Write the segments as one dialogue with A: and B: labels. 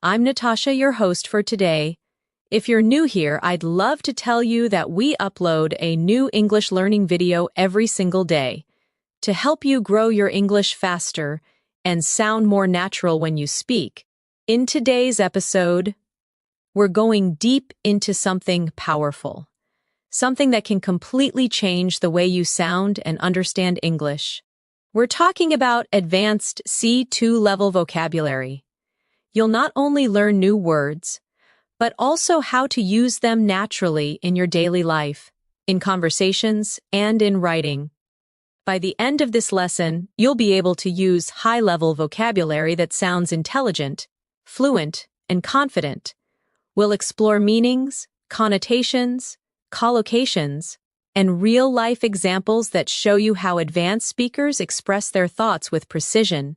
A: I'm Natasha, your host for today. If you're new here, I'd love to tell you that we upload a new English learning video every single day to help you grow your English faster and sound more natural when you speak. In today's episode, we're going deep into something powerful, something that can completely change the way you sound and understand English. We're talking about advanced C2 level vocabulary. You'll not only learn new words, but also how to use them naturally in your daily life, in conversations, and in writing. By the end of this lesson, you'll be able to use high-level vocabulary that sounds intelligent, fluent, and confident. We'll explore meanings, connotations, collocations, and real-life examples that show you how advanced speakers express their thoughts with precision.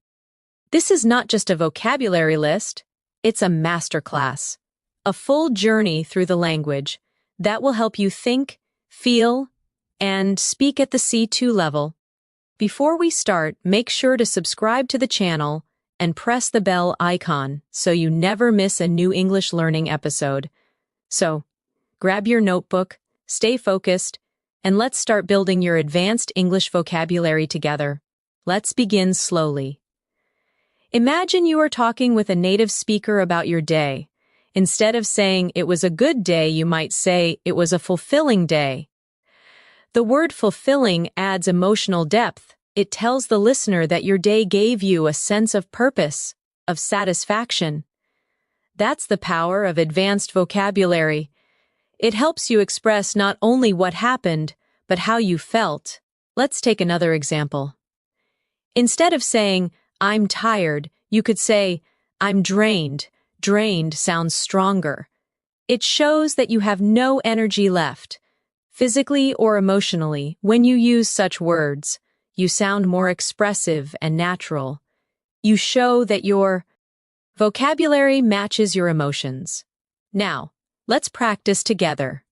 A: This is not just a vocabulary list, it's a masterclass, a full journey through the language that will help you think, feel, and speak at the C2 level. Before we start, make sure to subscribe to the channel and press the bell icon so you never miss a new English learning episode. So, grab your notebook, stay focused, and let's start building your advanced English vocabulary together. Let's begin slowly. Imagine you are talking with a native speaker about your day. Instead of saying it was a good day, you might say it was a fulfilling day. The word fulfilling adds emotional depth. It tells the listener that your day gave you a sense of purpose, of satisfaction. That's the power of advanced vocabulary. It helps you express not only what happened, but how you felt. Let's take another example. Instead of saying, I'm tired, you could say, I'm drained. Drained sounds stronger. It shows that you have no energy left. Physically or emotionally, when you use such words, you sound more expressive and natural. You show that your vocabulary matches your emotions. Now, let's practice together.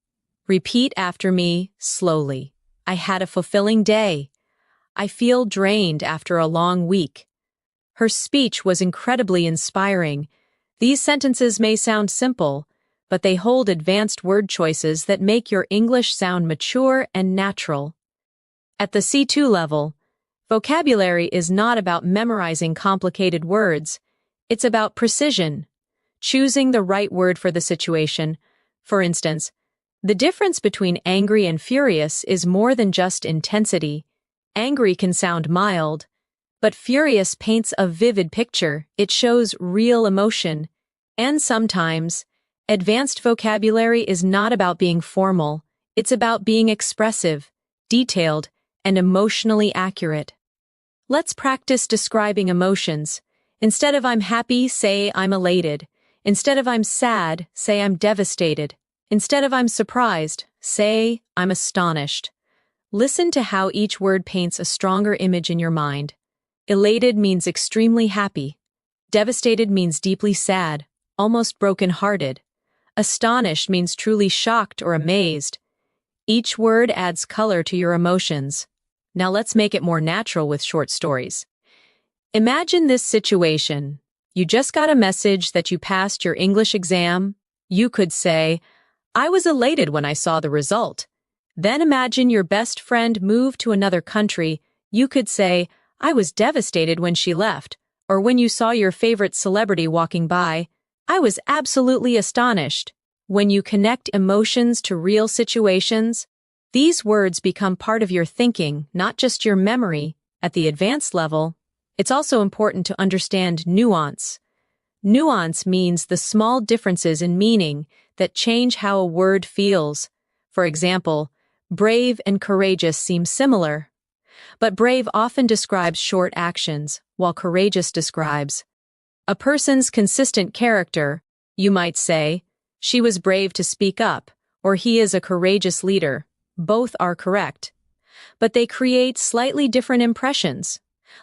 A: Repeat after me slowly. I had a fulfilling day. I feel drained after a long week. Her speech was incredibly inspiring. These sentences may sound simple, but they hold advanced word choices that make your English sound mature and natural. At the C2 level, vocabulary is not about memorizing complicated words. It's about precision, choosing the right word for the situation. For instance, the difference between angry and furious is more than just intensity. Angry can sound mild, but furious paints a vivid picture. It shows real emotion. And sometimes, advanced vocabulary is not about being formal. It's about being expressive, detailed, and emotionally accurate. Let's practice describing emotions. Instead of I'm happy, say I'm elated. Instead of I'm sad, say I'm devastated. Instead of I'm surprised, say I'm astonished. Listen to how each word paints a stronger image in your mind. Elated means extremely happy. Devastated means deeply sad, almost broken-hearted. Astonished means truly shocked or amazed. Each word adds color to your emotions. Now let's make it more natural with short stories. Imagine this situation. You just got a message that you passed your English exam. You could say, I was elated when I saw the result. Then imagine your best friend moved to another country. You could say, I was devastated when she left. Or when you saw your favorite celebrity walking by, I was absolutely astonished. When you connect emotions to real situations, these words become part of your thinking, not just your memory. At the advanced level, it's also important to understand nuance. Nuance means the small differences in meaning that change how a word feels. For example, brave and courageous seem similar, but brave often describes short actions, while courageous describes a person's consistent character. You might say, she was brave to speak up, or he is a courageous leader. Both are correct, but they create slightly different impressions.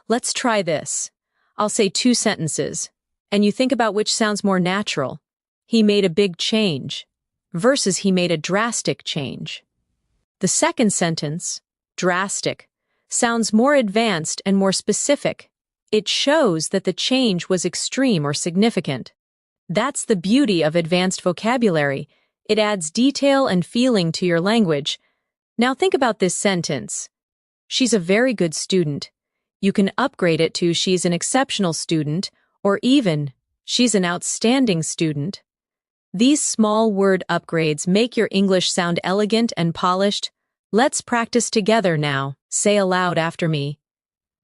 A: Let's try this. I'll say two sentences, and you think about which sounds more natural. He made a big change, versus he made a drastic change. The second sentence, drastic, sounds more advanced and more specific. It shows that the change was extreme or significant. That's the beauty of advanced vocabulary. It adds detail and feeling to your language. Now think about this sentence. She's a very good student. You can upgrade it to she's an exceptional student, or even she's an outstanding student. These small word upgrades make your English sound elegant and polished. Let's practice together now. Say aloud after me.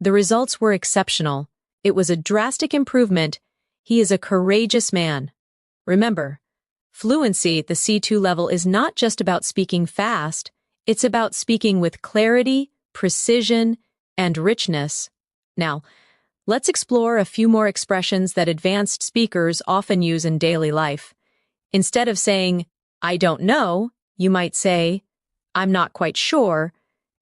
A: The results were exceptional. It was a drastic improvement. He is a courageous man. Remember, fluency at the C2 level is not just about speaking fast, it's about speaking with clarity, precision, and richness. Now, let's explore a few more expressions that advanced speakers often use in daily life. Instead of saying, I don't know, you might say, I'm not quite sure.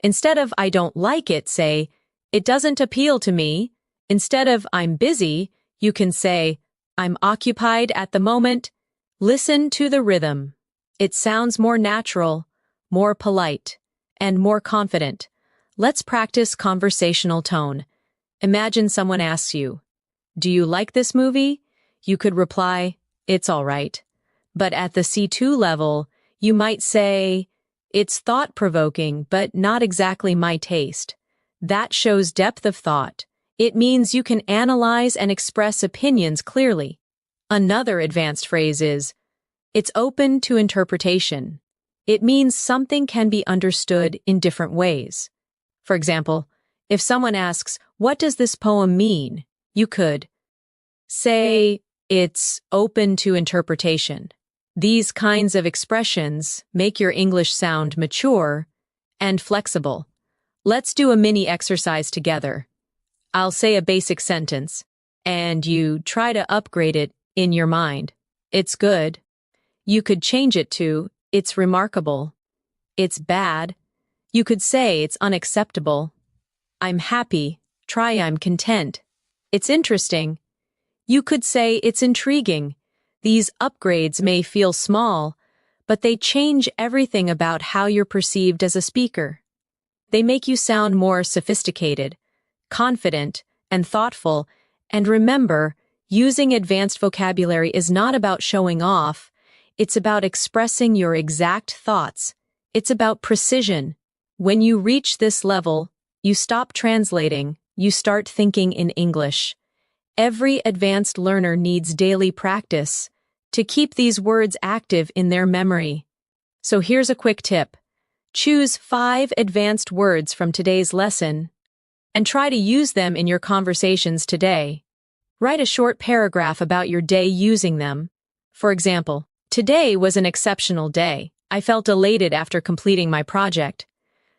A: Instead of I don't like it, say, it doesn't appeal to me. Instead of I'm busy, you can say, I'm occupied at the moment. Listen to the rhythm. It sounds more natural, more polite, and more confident. Let's practice conversational tone. Imagine someone asks you, do you like this movie? You could reply, it's all right. But at the C2 level, you might say, it's thought-provoking, but not exactly my taste. That shows depth of thought. It means you can analyze and express opinions clearly. Another advanced phrase is, it's open to interpretation. It means something can be understood in different ways. For example, if someone asks, what does this poem mean? You could say, it's open to interpretation. These kinds of expressions make your English sound mature and flexible. Let's do a mini exercise together. I'll say a basic sentence, and you try to upgrade it in your mind. It's good. You could change it to, it's remarkable. It's bad. You could say it's unacceptable. I'm happy. Try I'm content. It's interesting. You could say it's intriguing. These upgrades may feel small, but they change everything about how you're perceived as a speaker. They make you sound more sophisticated, confident, and thoughtful. And remember, using advanced vocabulary is not about showing off. It's about expressing your exact thoughts. It's about precision. When you reach this level, you stop translating, you start thinking in English. Every advanced learner needs daily practice to keep these words active in their memory. So here's a quick tip. Choose 5 advanced words from today's lesson and try to use them in your conversations today. Write a short paragraph about your day using them. For example, today was an exceptional day. I felt elated after completing my project.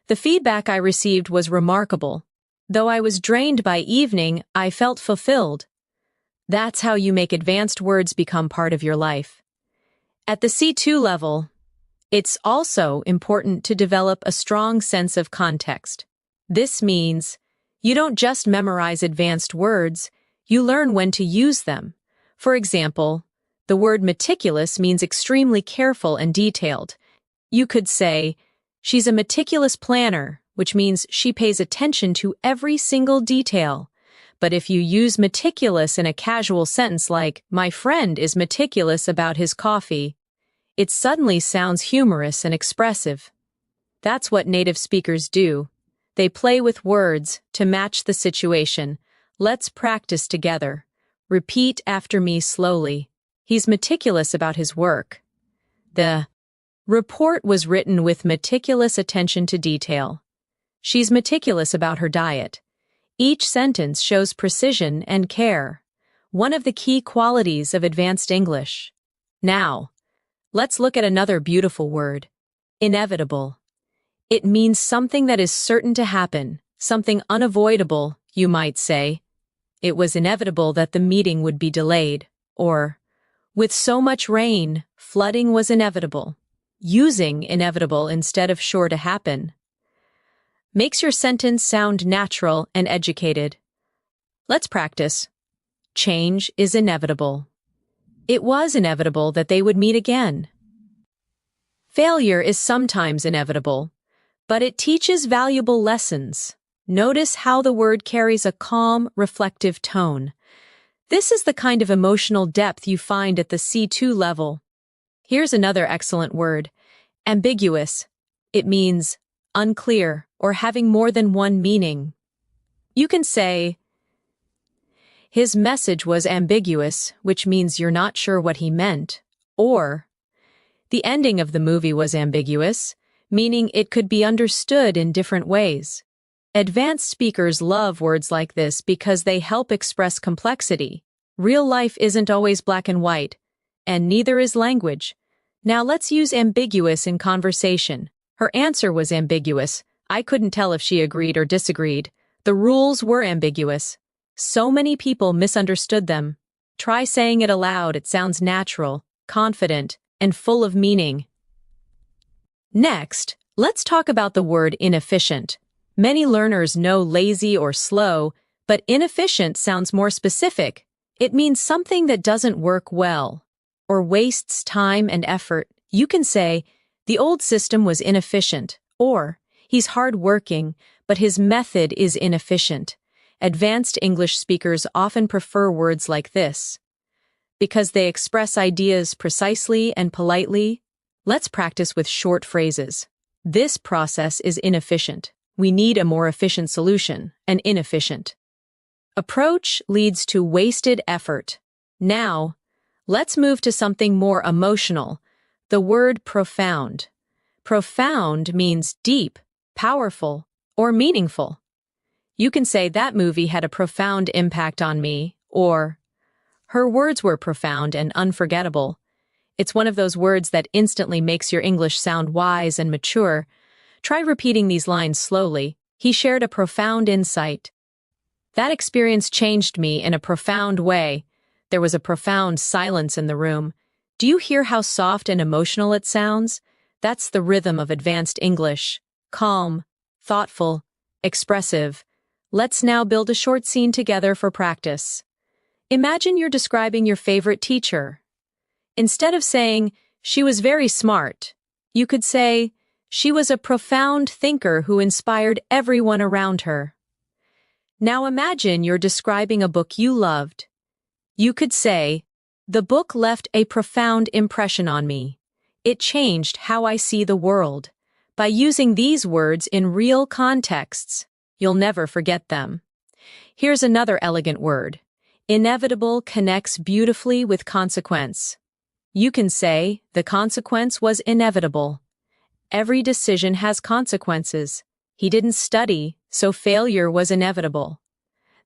A: The feedback I received was remarkable. Though I was drained by evening, I felt fulfilled. That's how you make advanced words become part of your life. At the C2 level, it's also important to develop a strong sense of context. This means you don't just memorize advanced words, you learn when to use them. For example, the word meticulous means extremely careful and detailed. You could say, she's a meticulous planner, which means she pays attention to every single detail. But if you use meticulous in a casual sentence like, my friend is meticulous about his coffee, it suddenly sounds humorous and expressive. That's what native speakers do. They play with words to match the situation. Let's practice together. Repeat after me slowly. He's meticulous about his work. The report was written with meticulous attention to detail. She's meticulous about her diet. Each sentence shows precision and care, one of the key qualities of advanced English. Now, let's look at another beautiful word, inevitable. It means something that is certain to happen, something unavoidable, you might say. It was inevitable that the meeting would be delayed, or, with so much rain, flooding was inevitable. Using inevitable instead of sure to happen makes your sentence sound natural and educated. Let's practice. Change is inevitable. It was inevitable that they would meet again. Failure is sometimes inevitable, but it teaches valuable lessons. Notice how the word carries a calm, reflective tone. This is the kind of emotional depth you find at the C2 level. Here's another excellent word. Ambiguous. It means unclear or having more than one meaning. You can say, his message was ambiguous, which means you're not sure what he meant, or the ending of the movie was ambiguous, meaning it could be understood in different ways. Advanced speakers love words like this because they help express complexity. Real life isn't always black and white, and neither is language. Now let's use ambiguous in conversation. Her answer was ambiguous. I couldn't tell if she agreed or disagreed. The rules were ambiguous. So many people misunderstood them. Try saying it aloud. It sounds natural, confident, and full of meaning. Next, let's talk about the word inefficient. Many learners know lazy or slow, but inefficient sounds more specific. It means something that doesn't work well or wastes time and effort. You can say, the old system was inefficient, or he's hard-working, but his method is inefficient. Advanced English speakers often prefer words like this. Because they express ideas precisely and politely, let's practice with short phrases. This process is inefficient. We need a more efficient solution, an inefficient. Approach leads to wasted effort. Now, let's move to something more emotional. The word profound. Profound means deep, powerful, or meaningful. You can say that movie had a profound impact on me, or her words were profound and unforgettable. It's one of those words that instantly makes your English sound wise and mature. Try repeating these lines slowly. He shared a profound insight. That experience changed me in a profound way. There was a profound silence in the room. Do you hear how soft and emotional it sounds? That's the rhythm of advanced English. Calm, thoughtful, expressive. Let's now build a short scene together for practice. Imagine you're describing your favorite teacher. Instead of saying, she was very smart, you could say, she was a profound thinker who inspired everyone around her. Now imagine you're describing a book you loved. You could say, the book left a profound impression on me. It changed how I see the world. By using these words in real contexts, you'll never forget them. Here's another elegant word. Inevitable connects beautifully with consequence. You can say, the consequence was inevitable. Every decision has consequences. He didn't study, so failure was inevitable.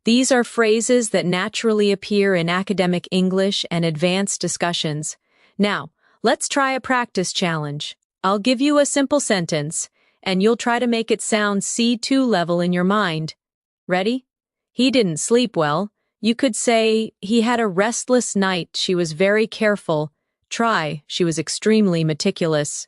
A: These are phrases that naturally appear in academic English and advanced discussions. Now, let's try a practice challenge. I'll give you a simple sentence, and you'll try to make it sound C2 level in your mind. Ready? He didn't sleep well. You could say, he had a restless night. She was very careful. Try, she was extremely meticulous.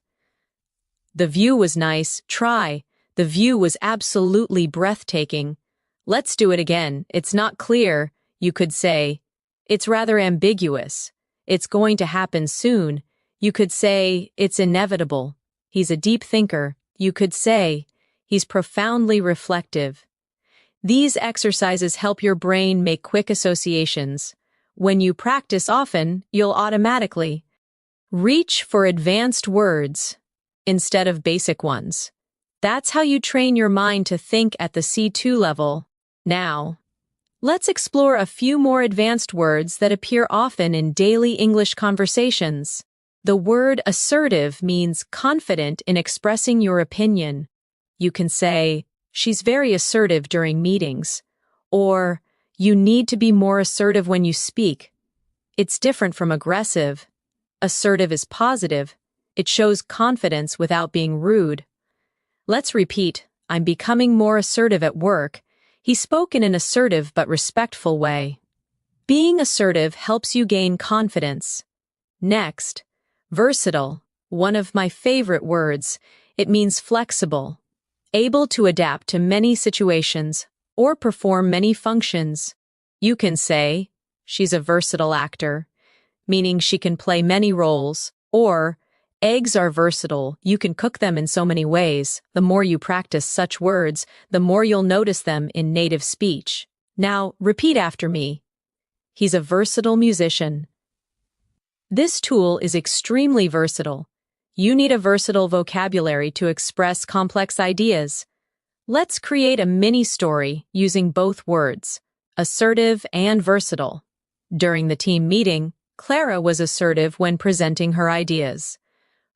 A: The view was nice. Try, the view was absolutely breathtaking. Let's do it again. It's not clear. You could say, it's rather ambiguous. It's going to happen soon. You could say, it's inevitable. He's a deep thinker. You could say, he's profoundly reflective. These exercises help your brain make quick associations. When you practice often, you'll automatically reach for advanced words instead of basic ones. That's how you train your mind to think at the C2 level. Now, let's explore a few more advanced words that appear often in daily English conversations. The word assertive means confident in expressing your opinion. You can say, she's very assertive during meetings, or you need to be more assertive when you speak. It's different from aggressive. Assertive is positive. It shows confidence without being rude. Let's repeat, I'm becoming more assertive at work. He spoke in an assertive but respectful way. Being assertive helps you gain confidence. Next, versatile, one of my favorite words. It means flexible, able to adapt to many situations or perform many functions. You can say, she's a versatile actor, meaning she can play many roles, or eggs are versatile, you can cook them in so many ways. The more you practice such words, the more you'll notice them in native speech. Now, repeat after me. He's a versatile musician. This tool is extremely versatile. You need a versatile vocabulary to express complex ideas. Let's create a mini story using both words, assertive and versatile. During the team meeting, Clara was assertive when presenting her ideas.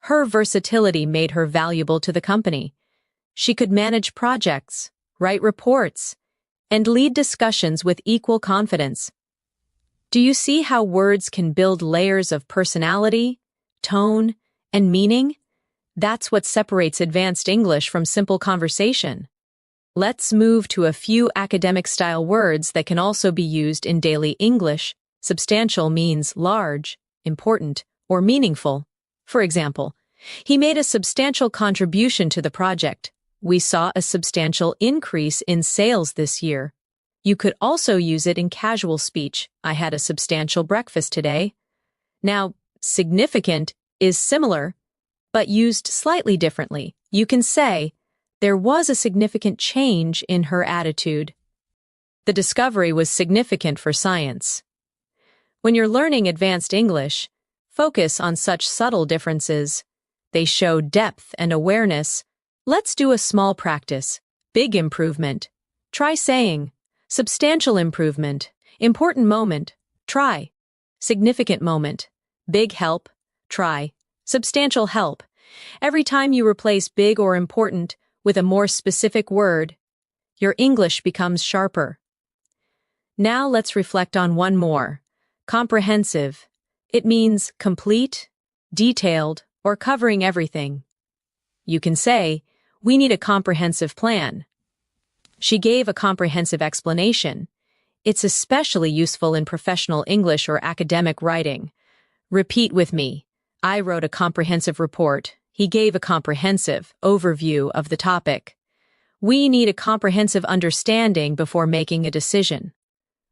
A: Her versatility made her valuable to the company. She could manage projects, write reports, and lead discussions with equal confidence. Do you see how words can build layers of personality, tone, and meaning? That's what separates advanced English from simple conversation. Let's move to a few academic-style words that can also be used in daily English. Substantial means large, important, or meaningful. For example, he made a substantial contribution to the project. We saw a substantial increase in sales this year. You could also use it in casual speech. I had a substantial breakfast today. Now, significant is similar, but used slightly differently. You can say, there was a significant change in her attitude. The discovery was significant for science. When you're learning advanced English, focus on such subtle differences. They show depth and awareness. Let's do a small practice. Big improvement. Try saying, substantial improvement. Important moment. Try. Significant moment. Big help. Try. Substantial help. Every time you replace big or important with a more specific word, your English becomes sharper. Now let's reflect on one more. Comprehensive. It means complete, detailed, or covering everything. You can say, we need a comprehensive plan. She gave a comprehensive explanation. It's especially useful in professional English or academic writing. Repeat with me. I wrote a comprehensive report. He gave a comprehensive overview of the topic. We need a comprehensive understanding before making a decision.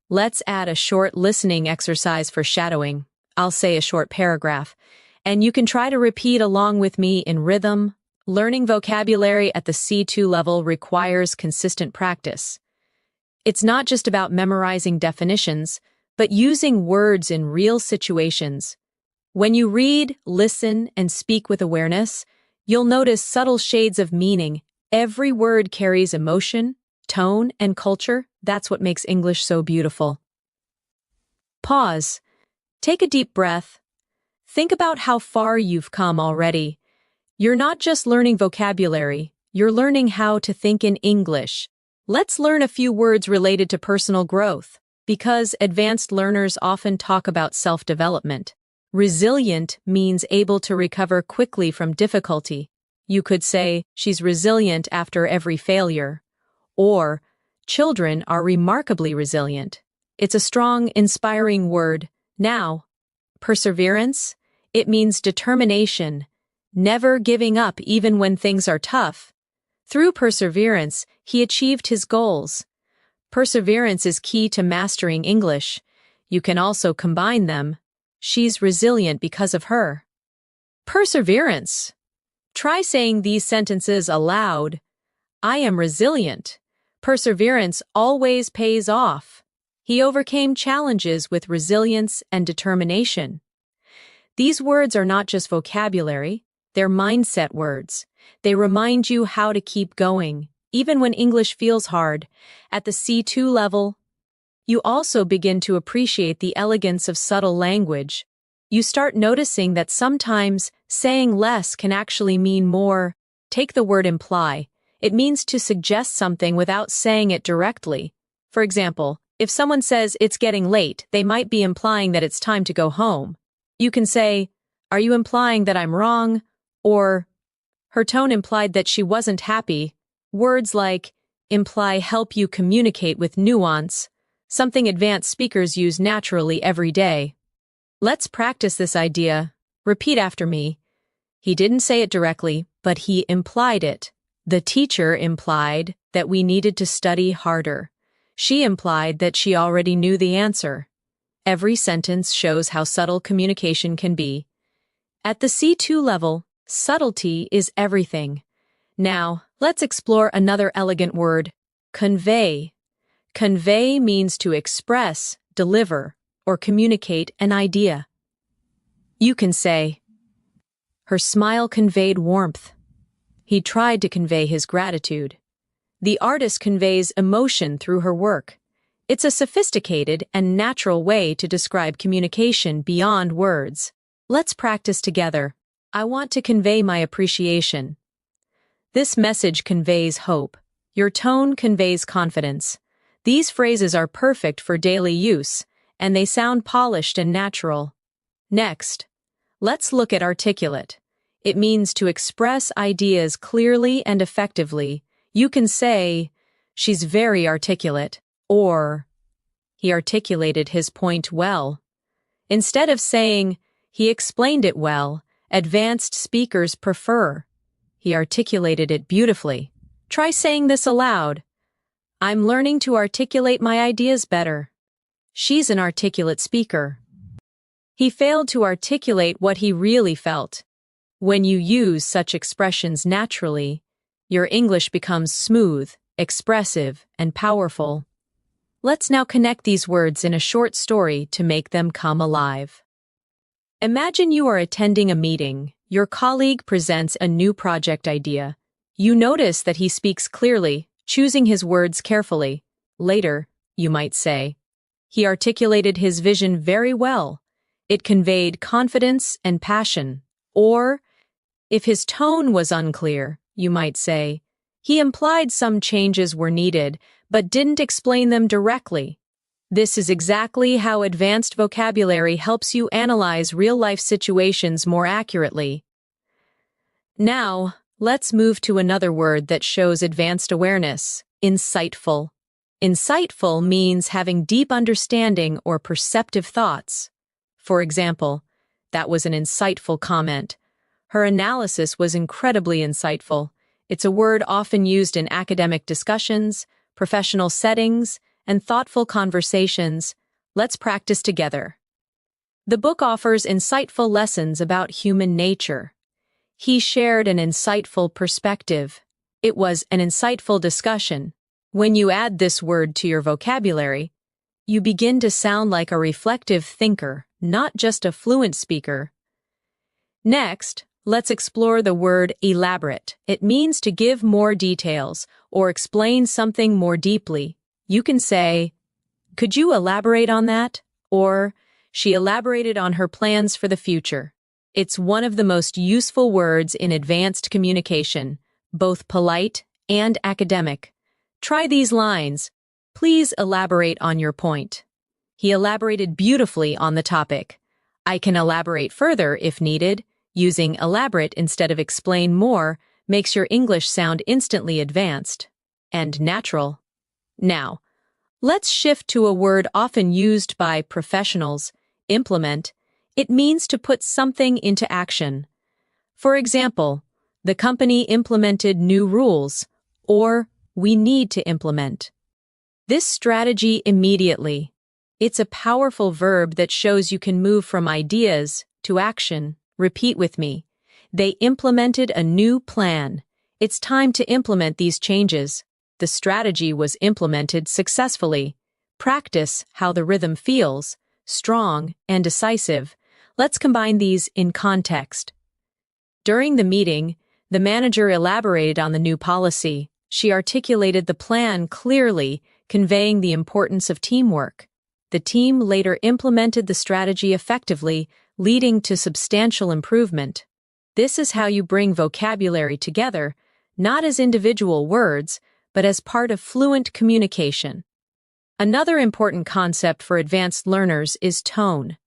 A: Let's add a short listening exercise for shadowing. I'll say a short paragraph, and you can try to repeat along with me in rhythm. Learning vocabulary at the C2 level requires consistent practice. It's not just about memorizing definitions, but using words in real situations. When you read, listen, and speak with awareness, you'll notice subtle shades of meaning. Every word carries emotion, tone, and culture. That's what makes English so beautiful. Pause. Take a deep breath. Think about how far you've come already. You're not just learning vocabulary, you're learning how to think in English. Let's learn a few words related to personal growth, because advanced learners often talk about self-development. Resilient means able to recover quickly from difficulty. You could say, she's resilient after every failure. Or, children are remarkably resilient. It's a strong, inspiring word. Now, perseverance, it means determination, never giving up even when things are tough. Through perseverance, he achieved his goals. Perseverance is key to mastering English. You can also combine them. She's resilient because of her. Perseverance. Try saying these sentences aloud. I am resilient. Perseverance always pays off. He overcame challenges with resilience and determination. These words are not just vocabulary, they're mindset words. They remind you how to keep going, even when English feels hard. At the C2 level, you also begin to appreciate the elegance of subtle language. You start noticing that sometimes saying less can actually mean more. Take the word imply. It means to suggest something without saying it directly. For example, if someone says it's getting late, they might be implying that it's time to go home. You can say, are you implying that I'm wrong? Or, her tone implied that she wasn't happy. Words like imply help you communicate with nuance, something advanced speakers use naturally every day. Let's practice this idea. Repeat after me. He didn't say it directly, but he implied it. The teacher implied that we needed to study harder. She implied that she already knew the answer. Every sentence shows how subtle communication can be. At the C2 level, subtlety is everything. Now, let's explore another elegant word, convey. Convey means to express, deliver, or communicate an idea. You can say, "Her smile conveyed warmth." He tried to convey his gratitude. The artist conveys emotion through her work. It's a sophisticated and natural way to describe communication beyond words. Let's practice together. I want to convey my appreciation. This message conveys hope. Your tone conveys confidence. These phrases are perfect for daily use, and they sound polished and natural. Next, let's look at articulate. It means to express ideas clearly and effectively. You can say, "She's very articulate," or "He articulated his point well." Instead of saying, "He explained it well," advanced speakers prefer, "He articulated it beautifully." Try saying this aloud. "I'm learning to articulate my ideas better." She's an articulate speaker. He failed to articulate what he really felt. When you use such expressions naturally, your English becomes smooth, expressive, and powerful. Let's now connect these words in a short story to make them come alive. Imagine you are attending a meeting. Your colleague presents a new project idea. You notice that he speaks clearly, choosing his words carefully. Later, you might say, "He articulated his vision very well. It conveyed confidence and passion." Or, if his tone was unclear, you might say, "He implied some changes were needed, but didn't explain them directly." This is exactly how advanced vocabulary helps you analyze real-life situations more accurately. Now, let's move to another word that shows advanced awareness: insightful. Insightful means having deep understanding or perceptive thoughts. For example, "That was an insightful comment." Her analysis was incredibly insightful. It's a word often used in academic discussions, professional settings, and thoughtful conversations. Let's practice together. The book offers insightful lessons about human nature. He shared an insightful perspective. It was an insightful discussion. When you add this word to your vocabulary, you begin to sound like a reflective thinker, not just a fluent speaker. Next, let's explore the word elaborate. It means to give more details or explain something more deeply. You can say, "Could you elaborate on that?" Or, "She elaborated on her plans for the future." It's one of the most useful words in advanced communication, both polite and academic. Try these lines. "Please elaborate on your point." "He elaborated beautifully on the topic." "I can elaborate further if needed." Using elaborate instead of explain more makes your English sound instantly advanced and natural. Now, let's shift to a word often used by professionals: implement. It means to put something into action. For example, "The company implemented new rules," or "We need to implement this strategy immediately." It's a powerful verb that shows you can move from ideas to action. Repeat with me. They implemented a new plan. It's time to implement these changes. The strategy was implemented successfully. Practice how the rhythm feels, strong and decisive. Let's combine these in context. During the meeting, the manager elaborated on the new policy. She articulated the plan clearly, conveying the importance of teamwork. The team later implemented the strategy effectively, leading to substantial improvement. This is how you bring vocabulary together, not as individual words, but as part of fluent communication. Another important concept for advanced learners is tone.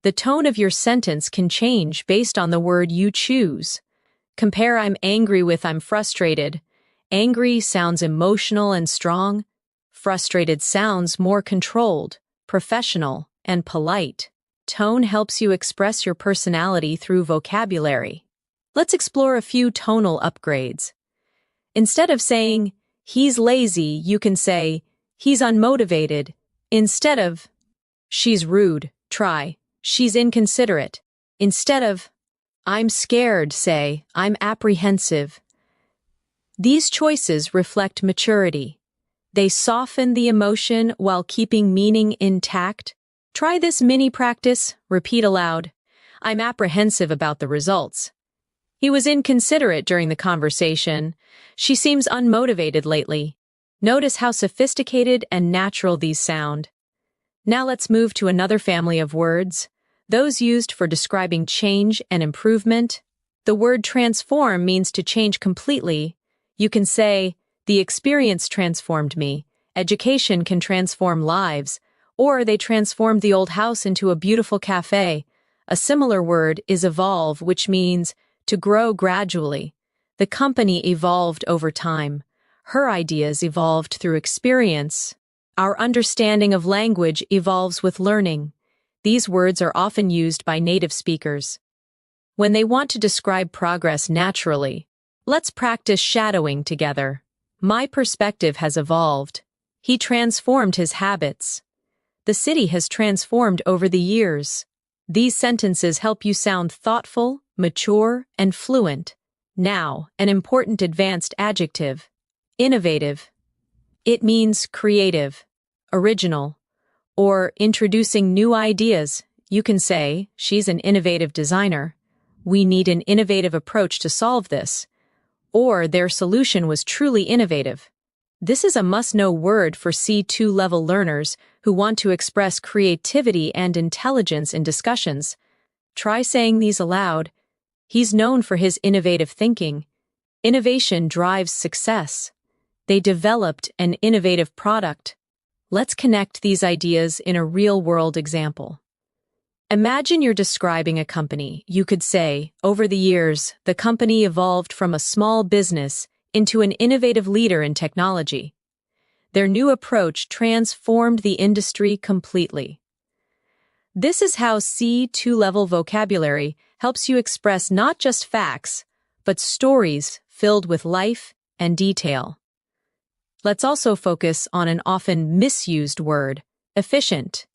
A: The tone of your sentence can change based on the word you choose. Compare "I'm angry" with "I'm frustrated." Angry sounds emotional and strong. Frustrated sounds more controlled, professional, and polite. Tone helps you express your personality through vocabulary. Let's explore a few tonal upgrades. Instead of saying, "He's lazy," you can say, "He's unmotivated." Instead of, "She's rude," try, "She's inconsiderate." Instead of, "I'm scared," say, "I'm apprehensive." These choices reflect maturity. They soften the emotion while keeping meaning intact. Try this mini practice, repeat aloud. I'm apprehensive about the results. He was inconsiderate during the conversation. She seems unmotivated lately. Notice how sophisticated and natural these sound. Now let's move to another family of words, those used for describing change and improvement. The word transform means to change completely. You can say, the experience transformed me. Education can transform lives. Or they transformed the old house into a beautiful cafe. A similar word is evolve, which means to grow gradually. The company evolved over time. Her ideas evolved through experience. Our understanding of language evolves with learning. These words are often used by native speakers when they want to describe progress naturally. Let's practice shadowing together. My perspective has evolved. He transformed his habits. The city has transformed over the years. These sentences help you sound thoughtful, mature, and fluent. Now, an important advanced adjective. Innovative. It means creative, original, or introducing new ideas. You can say, she's an innovative designer. We need an innovative approach to solve this. Or their solution was truly innovative. This is a must-know word for C2 level learners who want to express creativity and intelligence in discussions. Try saying these aloud. He's known for his innovative thinking. Innovation drives success. They developed an innovative product. Let's connect these ideas in a real-world example. Imagine you're describing a company. You could say, over the years, the company evolved from a small business into an innovative leader in technology. Their new approach transformed the industry completely. This is how C2 level vocabulary helps you express not just facts, but stories filled with life and detail. Let's also focus on an often misused word, efficient.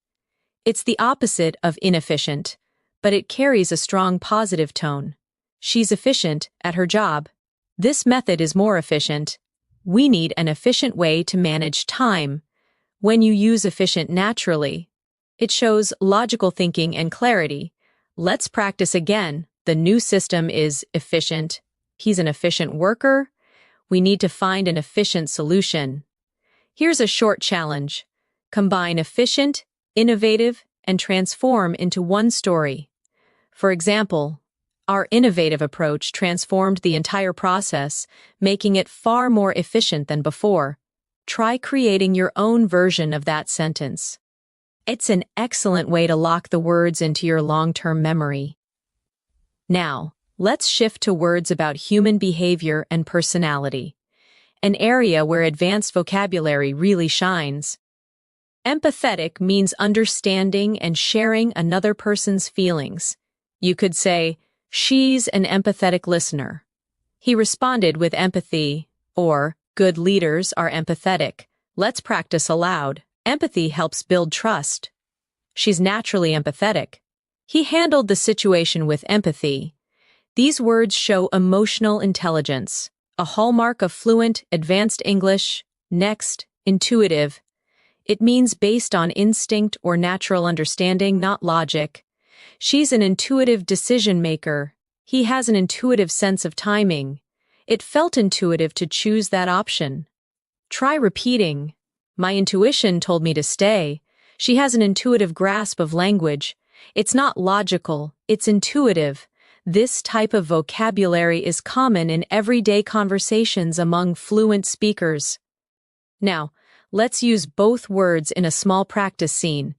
A: It's the opposite of inefficient, but it carries a strong positive tone. She's efficient at her job. This method is more efficient. We need an efficient way to manage time. When you use efficient naturally, it shows logical thinking and clarity. Let's practice again. The new system is efficient. He's an efficient worker. We need to find an efficient solution. Here's a short challenge. Combine efficient, innovative, and transform into one story. For example, our innovative approach transformed the entire process, making it far more efficient than before. Try creating your own version of that sentence. It's an excellent way to lock the words into your long-term memory. Now, let's shift to words about human behavior and personality, an area where advanced vocabulary really shines. Empathetic means understanding and sharing another person's feelings. You could say, she's an empathetic listener. He responded with empathy, or good leaders are empathetic. Let's practice aloud. Empathy helps build trust. She's naturally empathetic. He handled the situation with empathy. These words show emotional intelligence, a hallmark of fluent, advanced English. Next, intuitive. It means based on instinct or natural understanding, not logic. She's an intuitive decision maker. He has an intuitive sense of timing. It felt intuitive to choose that option. Try repeating. My intuition told me to stay. She has an intuitive grasp of language. It's not logical, it's intuitive. This type of vocabulary is common in everyday conversations among fluent speakers. Now, let's use both words in a small practice scene.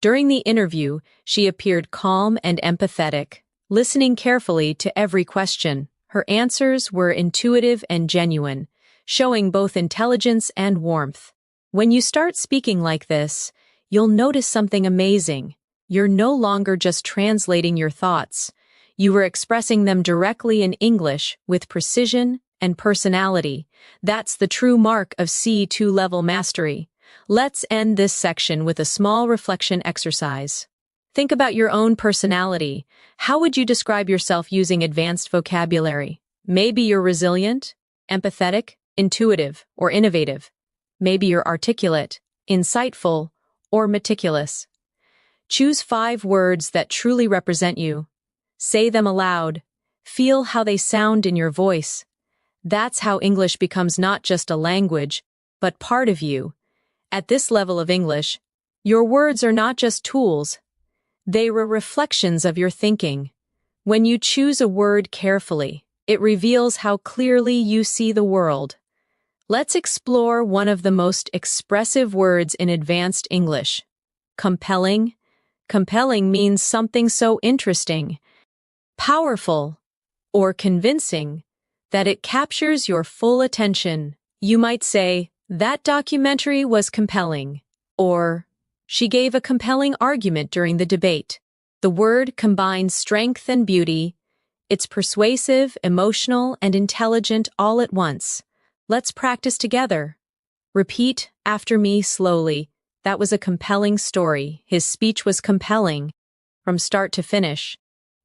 A: During the interview, she appeared calm and empathetic, listening carefully to every question. Her answers were intuitive and genuine, showing both intelligence and warmth. When you start speaking like this, you'll notice something amazing. You're no longer just translating your thoughts. You were expressing them directly in English with precision and personality. That's the true mark of C2 level mastery. Let's end this section with a small reflection exercise. Think about your own personality. How would you describe yourself using advanced vocabulary? Maybe you're resilient, empathetic, intuitive, or innovative. Maybe you're articulate, insightful, or meticulous. Choose 5 words that truly represent you. Say them aloud. Feel how they sound in your voice. That's how English becomes not just a language, but part of you. At this level of English, your words are not just tools. They are reflections of your thinking. When you choose a word carefully, it reveals how clearly you see the world. Let's explore one of the most expressive words in advanced English. Compelling. Compelling means something so interesting, powerful, or convincing that it captures your full attention. You might say, "That documentary was compelling," or "She gave a compelling argument during the debate." The word combines strength and beauty. It's persuasive, emotional, and intelligent all at once. Let's practice together. Repeat after me slowly. That was a compelling story. His speech was compelling, from start to finish.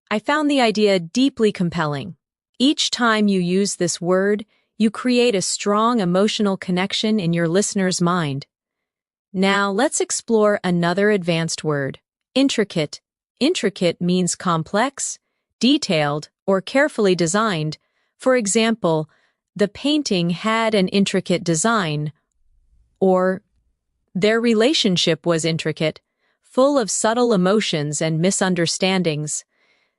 A: I found the idea deeply compelling. Each time you use this word, you create a strong emotional connection in your listener's mind. Now, let's explore another advanced word, intricate. Intricate means complex, detailed, or carefully designed. For example, the painting had an intricate design, or their relationship was intricate, full of subtle emotions and misunderstandings.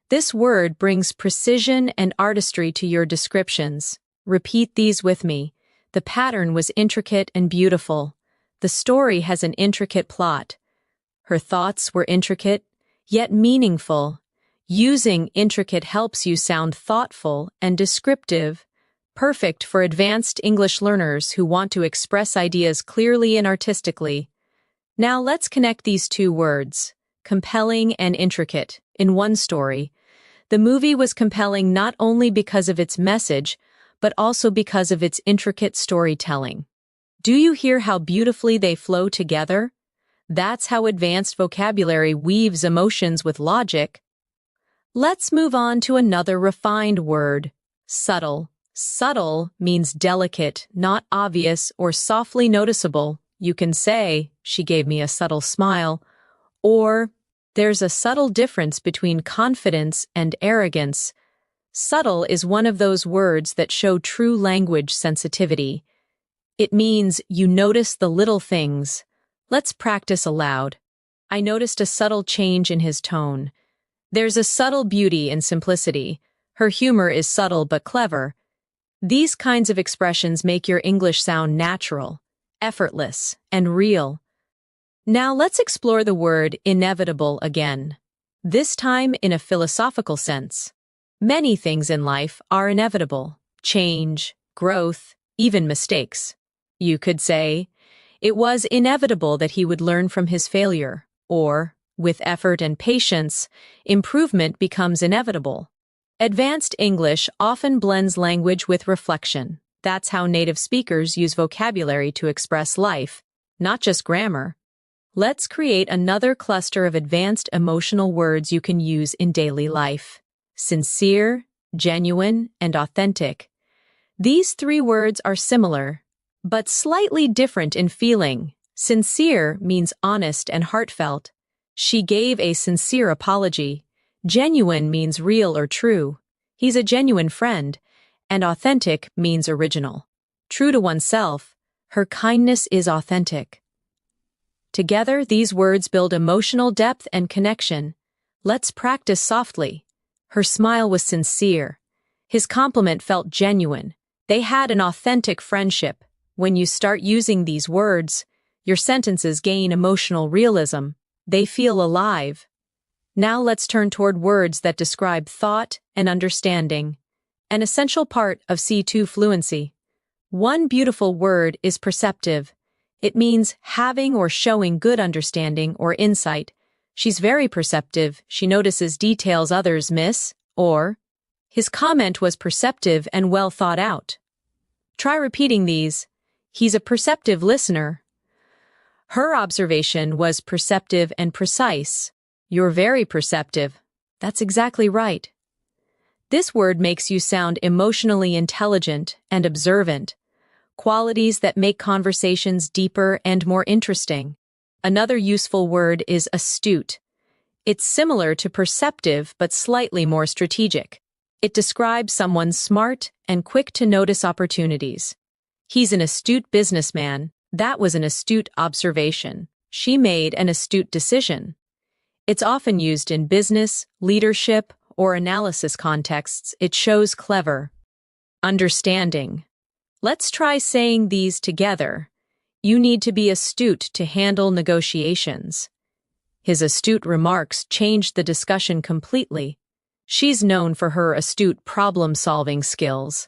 A: This word brings precision and artistry to your descriptions. Repeat these with me. The pattern was intricate and beautiful. The story has an intricate plot. Her thoughts were intricate, yet meaningful. Using intricate helps you sound thoughtful and descriptive, perfect for advanced English learners who want to express ideas clearly and artistically. Now let's connect these 2 words, compelling and intricate, in one story. The movie was compelling not only because of its message, but also because of its intricate storytelling. Do you hear how beautifully they flow together? That's how advanced vocabulary weaves emotions with logic. Let's move on to another refined word, subtle. Subtle means delicate, not obvious, or softly noticeable. You can say, "She gave me a subtle smile," or "There's a subtle difference between confidence and arrogance." Subtle is one of those words that show true language sensitivity. It means you notice the little things. Let's practice aloud. I noticed a subtle change in his tone. There's a subtle beauty in simplicity. Her humor is subtle but clever. These kinds of expressions make your English sound natural, effortless, and real. Now let's explore the word inevitable again, this time in a philosophical sense. Many things in life are inevitable: change, growth, even mistakes. You could say, "It was inevitable that he would learn from his failure," or, "With effort and patience, improvement becomes inevitable." Advanced English often blends language with reflection. That's how native speakers use vocabulary to express life, not just grammar. Let's create another cluster of advanced emotional words you can use in daily life. Sincere, genuine, and authentic. These 3 words are similar, but slightly different in feeling. Sincere means honest and heartfelt. She gave a sincere apology. Genuine means real or true. He's a genuine friend. And authentic means original. True to oneself. Her kindness is authentic. Together, these words build emotional depth and connection. Let's practice softly. Her smile was sincere. His compliment felt genuine. They had an authentic friendship. When you start using these words, your sentences gain emotional realism. They feel alive. Now let's turn toward words that describe thought and understanding, an essential part of C2 fluency. One beautiful word is perceptive. It means having or showing good understanding or insight. She's very perceptive. She notices details others miss, or his comment was perceptive and well thought out. Try repeating these. He's a perceptive listener. Her observation was perceptive and precise. You're very perceptive. That's exactly right. This word makes you sound emotionally intelligent and observant, qualities that make conversations deeper and more interesting. Another useful word is astute. It's similar to perceptive but slightly more strategic. It describes someone smart and quick to notice opportunities. He's an astute businessman. That was an astute observation. She made an astute decision. It's often used in business, leadership, or analysis contexts. It shows clever. Understanding. Let's try saying these together. You need to be astute to handle negotiations. His astute remarks changed the discussion completely. She's known for her astute problem-solving skills.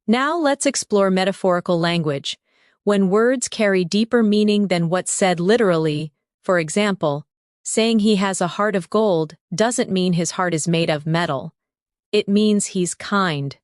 A: Now let's explore metaphorical language. When words carry deeper meaning than what's said literally, for example, saying he has a heart of gold doesn't mean his heart is made of metal. It means he's kind.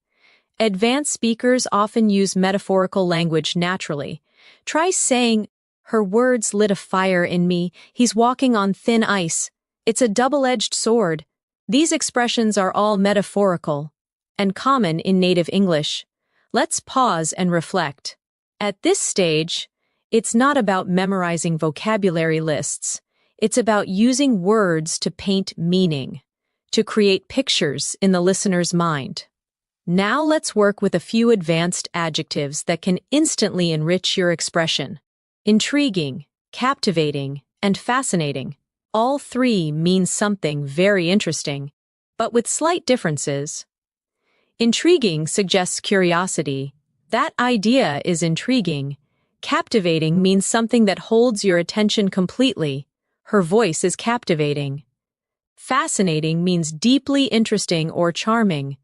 A: Advanced speakers often use metaphorical language naturally. Try saying, "Her words lit a fire in me. He's walking on thin ice. It's a double-edged sword." These expressions are all metaphorical and common in native English. Let's pause and reflect. At this stage, it's not about memorizing vocabulary lists. It's about using words to paint meaning, to create pictures in the listener's mind. Now let's work with a few advanced adjectives that can instantly enrich your expression. Intriguing, captivating, and fascinating. All three mean something very interesting, but with slight differences. Intriguing suggests curiosity. That idea is intriguing. Captivating means something that holds your attention completely. Her voice is captivating. Fascinating means deeply interesting or charming.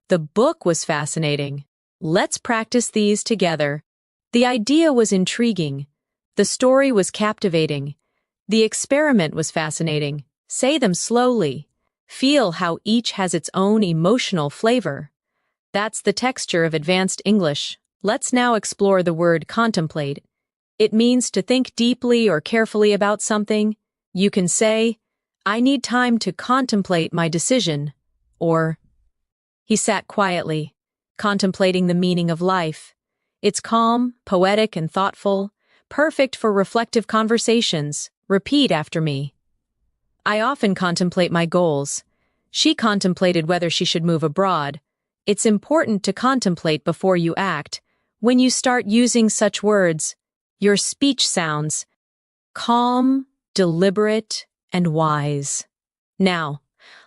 A: The book was fascinating. Let's practice these together. The idea was intriguing. The story was captivating. The experiment was fascinating. Say them slowly. Feel how each has its own emotional flavor. That's the texture of advanced English. Let's now explore the word contemplate. It means to think deeply or carefully about something. You can say, "I need time to contemplate my decision," or "He sat quietly, contemplating the meaning of life." It's calm, poetic, and thoughtful, perfect for reflective conversations. Repeat after me. "I often contemplate my goals." She contemplated whether she should move abroad. It's important to contemplate before you act. When you start using such words, your speech sounds calm, deliberate, and wise. Now,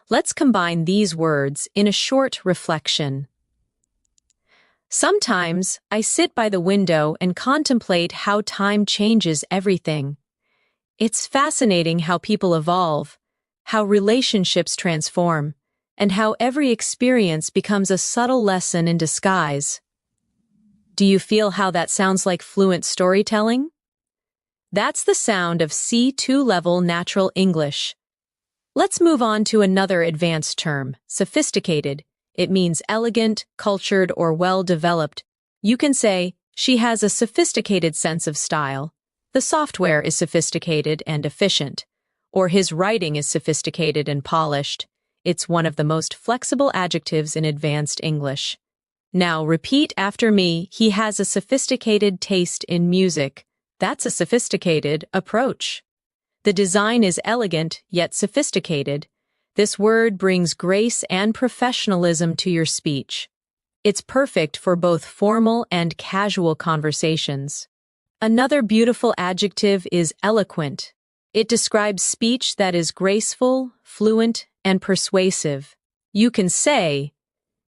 A: let's combine these words in a short reflection. Sometimes I sit by the window and contemplate how time changes everything. It's fascinating how people evolve, how relationships transform, and how every experience becomes a subtle lesson in disguise. Do you feel how that sounds like fluent storytelling? That's the sound of C2 level natural English. Let's move on to another advanced term, sophisticated. It means elegant, cultured, or well-developed. You can say, "She has a sophisticated sense of style." The software is sophisticated and efficient. Or his writing is sophisticated and polished. It's one of the most flexible adjectives in advanced English. Now repeat after me. He has a sophisticated taste in music. That's a sophisticated approach. The design is elegant yet sophisticated. This word brings grace and professionalism to your speech. It's perfect for both formal and casual conversations. Another beautiful adjective is eloquent. It describes speech that is graceful, fluent, and persuasive. You can say,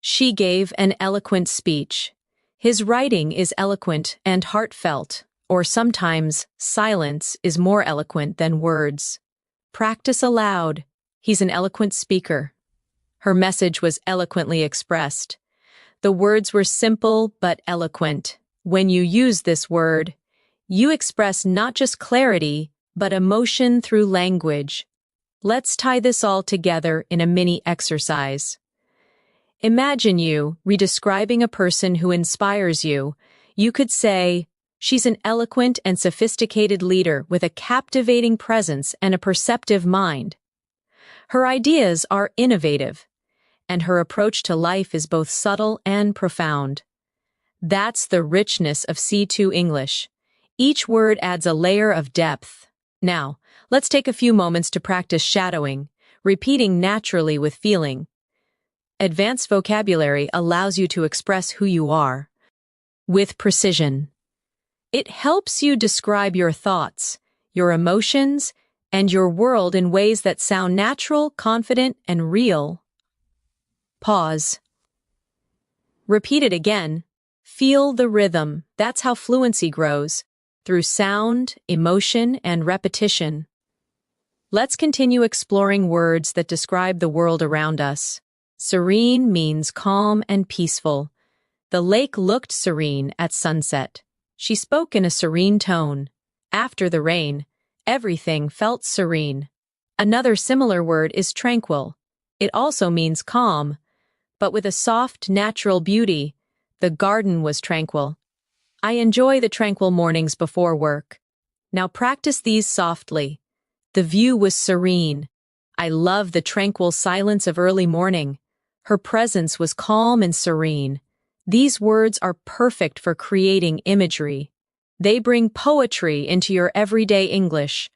A: "She gave an eloquent speech." His writing is eloquent and heartfelt, or sometimes silence is more eloquent than words. Practice aloud. He's an eloquent speaker. Her message was eloquently expressed. The words were simple but eloquent. When you use this word, you express not just clarity, but emotion through language. Let's tie this all together in a mini exercise. Imagine you redescribing a person who inspires you. You could say, "She's an eloquent and sophisticated leader with a captivating presence and a perceptive mind. Her ideas are innovative, and her approach to life is both subtle and profound." That's the richness of C2 English. Each word adds a layer of depth. Now, let's take a few moments to practice shadowing. repeating naturally with feeling. Advanced vocabulary allows you to express who you are with precision. It helps you describe your thoughts, your emotions, and your world in ways that sound natural, confident, and real. Pause. Repeat it again. Feel the rhythm. That's how fluency grows, through sound, emotion, and repetition. Let's continue exploring words that describe the world around us. Serene means calm and peaceful. The lake looked serene at sunset. She spoke in a serene tone. After the rain, everything felt serene. Another similar word is tranquil. It also means calm, but with a soft, natural beauty. The garden was tranquil. I enjoy the tranquil mornings before work. Now practice these softly. The view was serene. I love the tranquil silence of early morning. Her presence was calm and serene. These words are perfect for creating imagery. They bring poetry into your everyday English.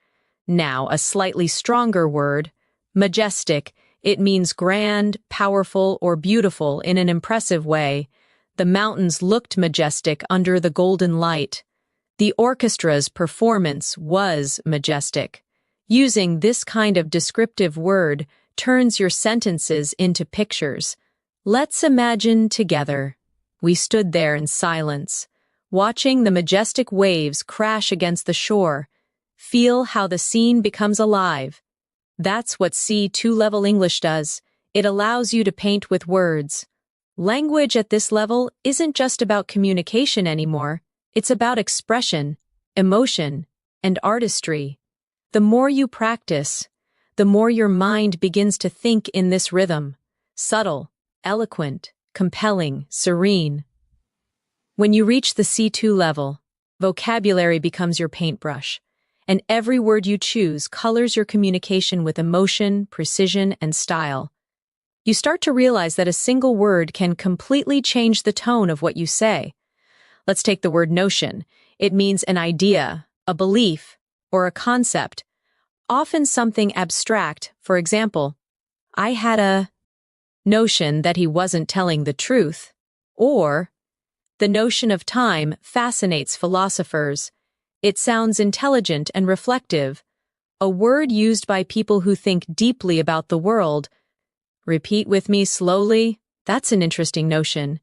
A: Now, a slightly stronger word, majestic. It means grand, powerful, or beautiful in an impressive way. The mountains looked majestic under the golden light. The orchestra's performance was majestic. Using this kind of descriptive word turns your sentences into pictures. Let's imagine together. We stood there in silence, watching the majestic waves crash against the shore. Feel how the scene becomes alive. That's what C2 level English does. It allows you to paint with words. Language at this level isn't just about communication anymore. It's about expression, emotion, and artistry. The more you practice, the more your mind begins to think in this rhythm. Subtle, eloquent, compelling, serene. When you reach the C2 level, vocabulary becomes your paintbrush, and every word you choose colors your communication with emotion, precision, and style. You start to realize that a single word can completely change the tone of what you say. Let's take the word notion. It means an idea, a belief, or a concept, often something abstract. For example, I had a notion that he wasn't telling the truth, or the notion of time fascinates philosophers. It sounds intelligent and reflective, a word used by people who think deeply about the world. Repeat with me slowly. That's an interesting notion.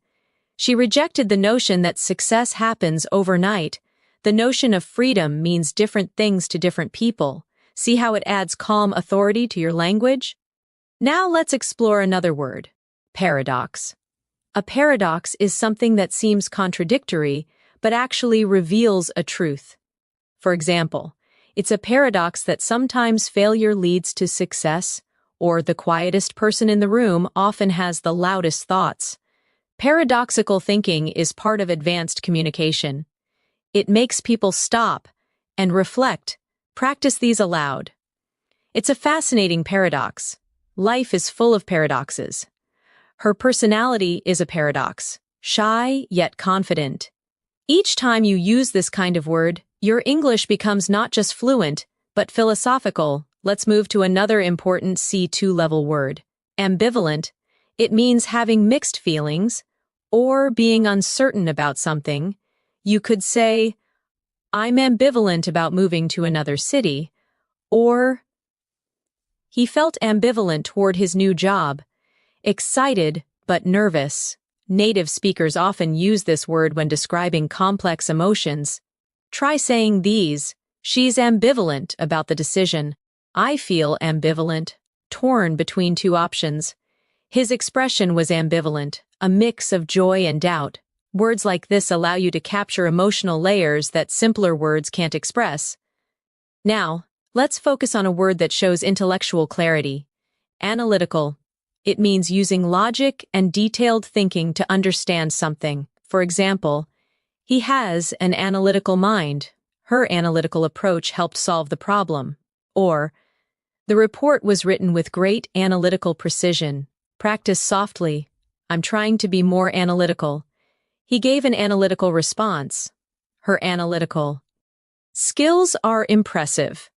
A: She rejected the notion that success happens overnight. The notion of freedom means different things to different people. See how it adds calm authority to your language? Now let's explore another word, paradox. A paradox is something that seems contradictory, but actually reveals a truth. For example, it's a paradox that sometimes failure leads to success, or the quietest person in the room often has the loudest thoughts. Paradoxical thinking is part of advanced communication. It makes people stop and reflect. Practice these aloud. It's a fascinating paradox. Life is full of paradoxes. Her personality is a paradox, shy yet confident. Each time you use this kind of word, your English becomes not just fluent, but philosophical. Let's move to another important C2 level word, ambivalent. It means having mixed feelings or being uncertain about something. You could say, I'm ambivalent about moving to another city, or he felt ambivalent toward his new job. Excited but nervous. Native speakers often use this word when describing complex emotions. Try saying these. She's ambivalent about the decision. I feel ambivalent, torn between two options. His expression was ambivalent, a mix of joy and doubt. Words like this allow you to capture emotional layers that simpler words can't express. Now, let's focus on a word that shows intellectual clarity. Analytical. It means using logic and detailed thinking to understand something. For example, he has an analytical mind. Her analytical approach helped solve the problem. Or, the report was written with great analytical precision. Practice softly. I'm trying to be more analytical. He gave an analytical response. Her analytical skills are impressive.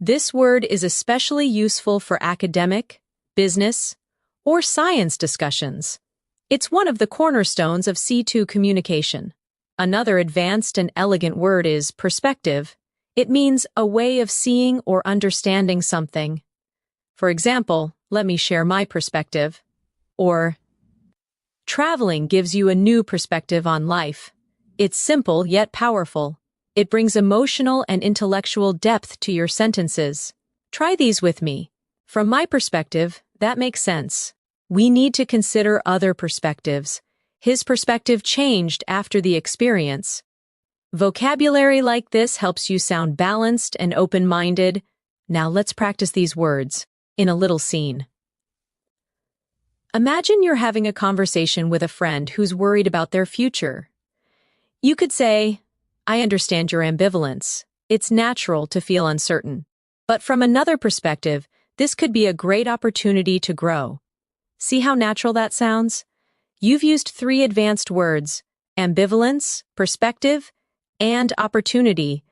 A: This word is especially useful for academic, business, or science discussions. It's one of the cornerstones of C2 communication. Another advanced and elegant word is perspective. It means a way of seeing or understanding something. For example, let me share my perspective. Or, traveling gives you a new perspective on life. It's simple yet powerful. It brings emotional and intellectual depth to your sentences. Try these with me. From my perspective, that makes sense. We need to consider other perspectives. His perspective changed after the experience. Vocabulary like this helps you sound balanced and open-minded. Now let's practice these words in a little scene. Imagine you're having a conversation with a friend who's worried about their future. You could say, "I understand your ambivalence. It's natural to feel uncertain. But from another perspective, this could be a great opportunity to grow." See how natural that sounds? You've used 3 advanced words, ambivalence, perspective, and opportunity.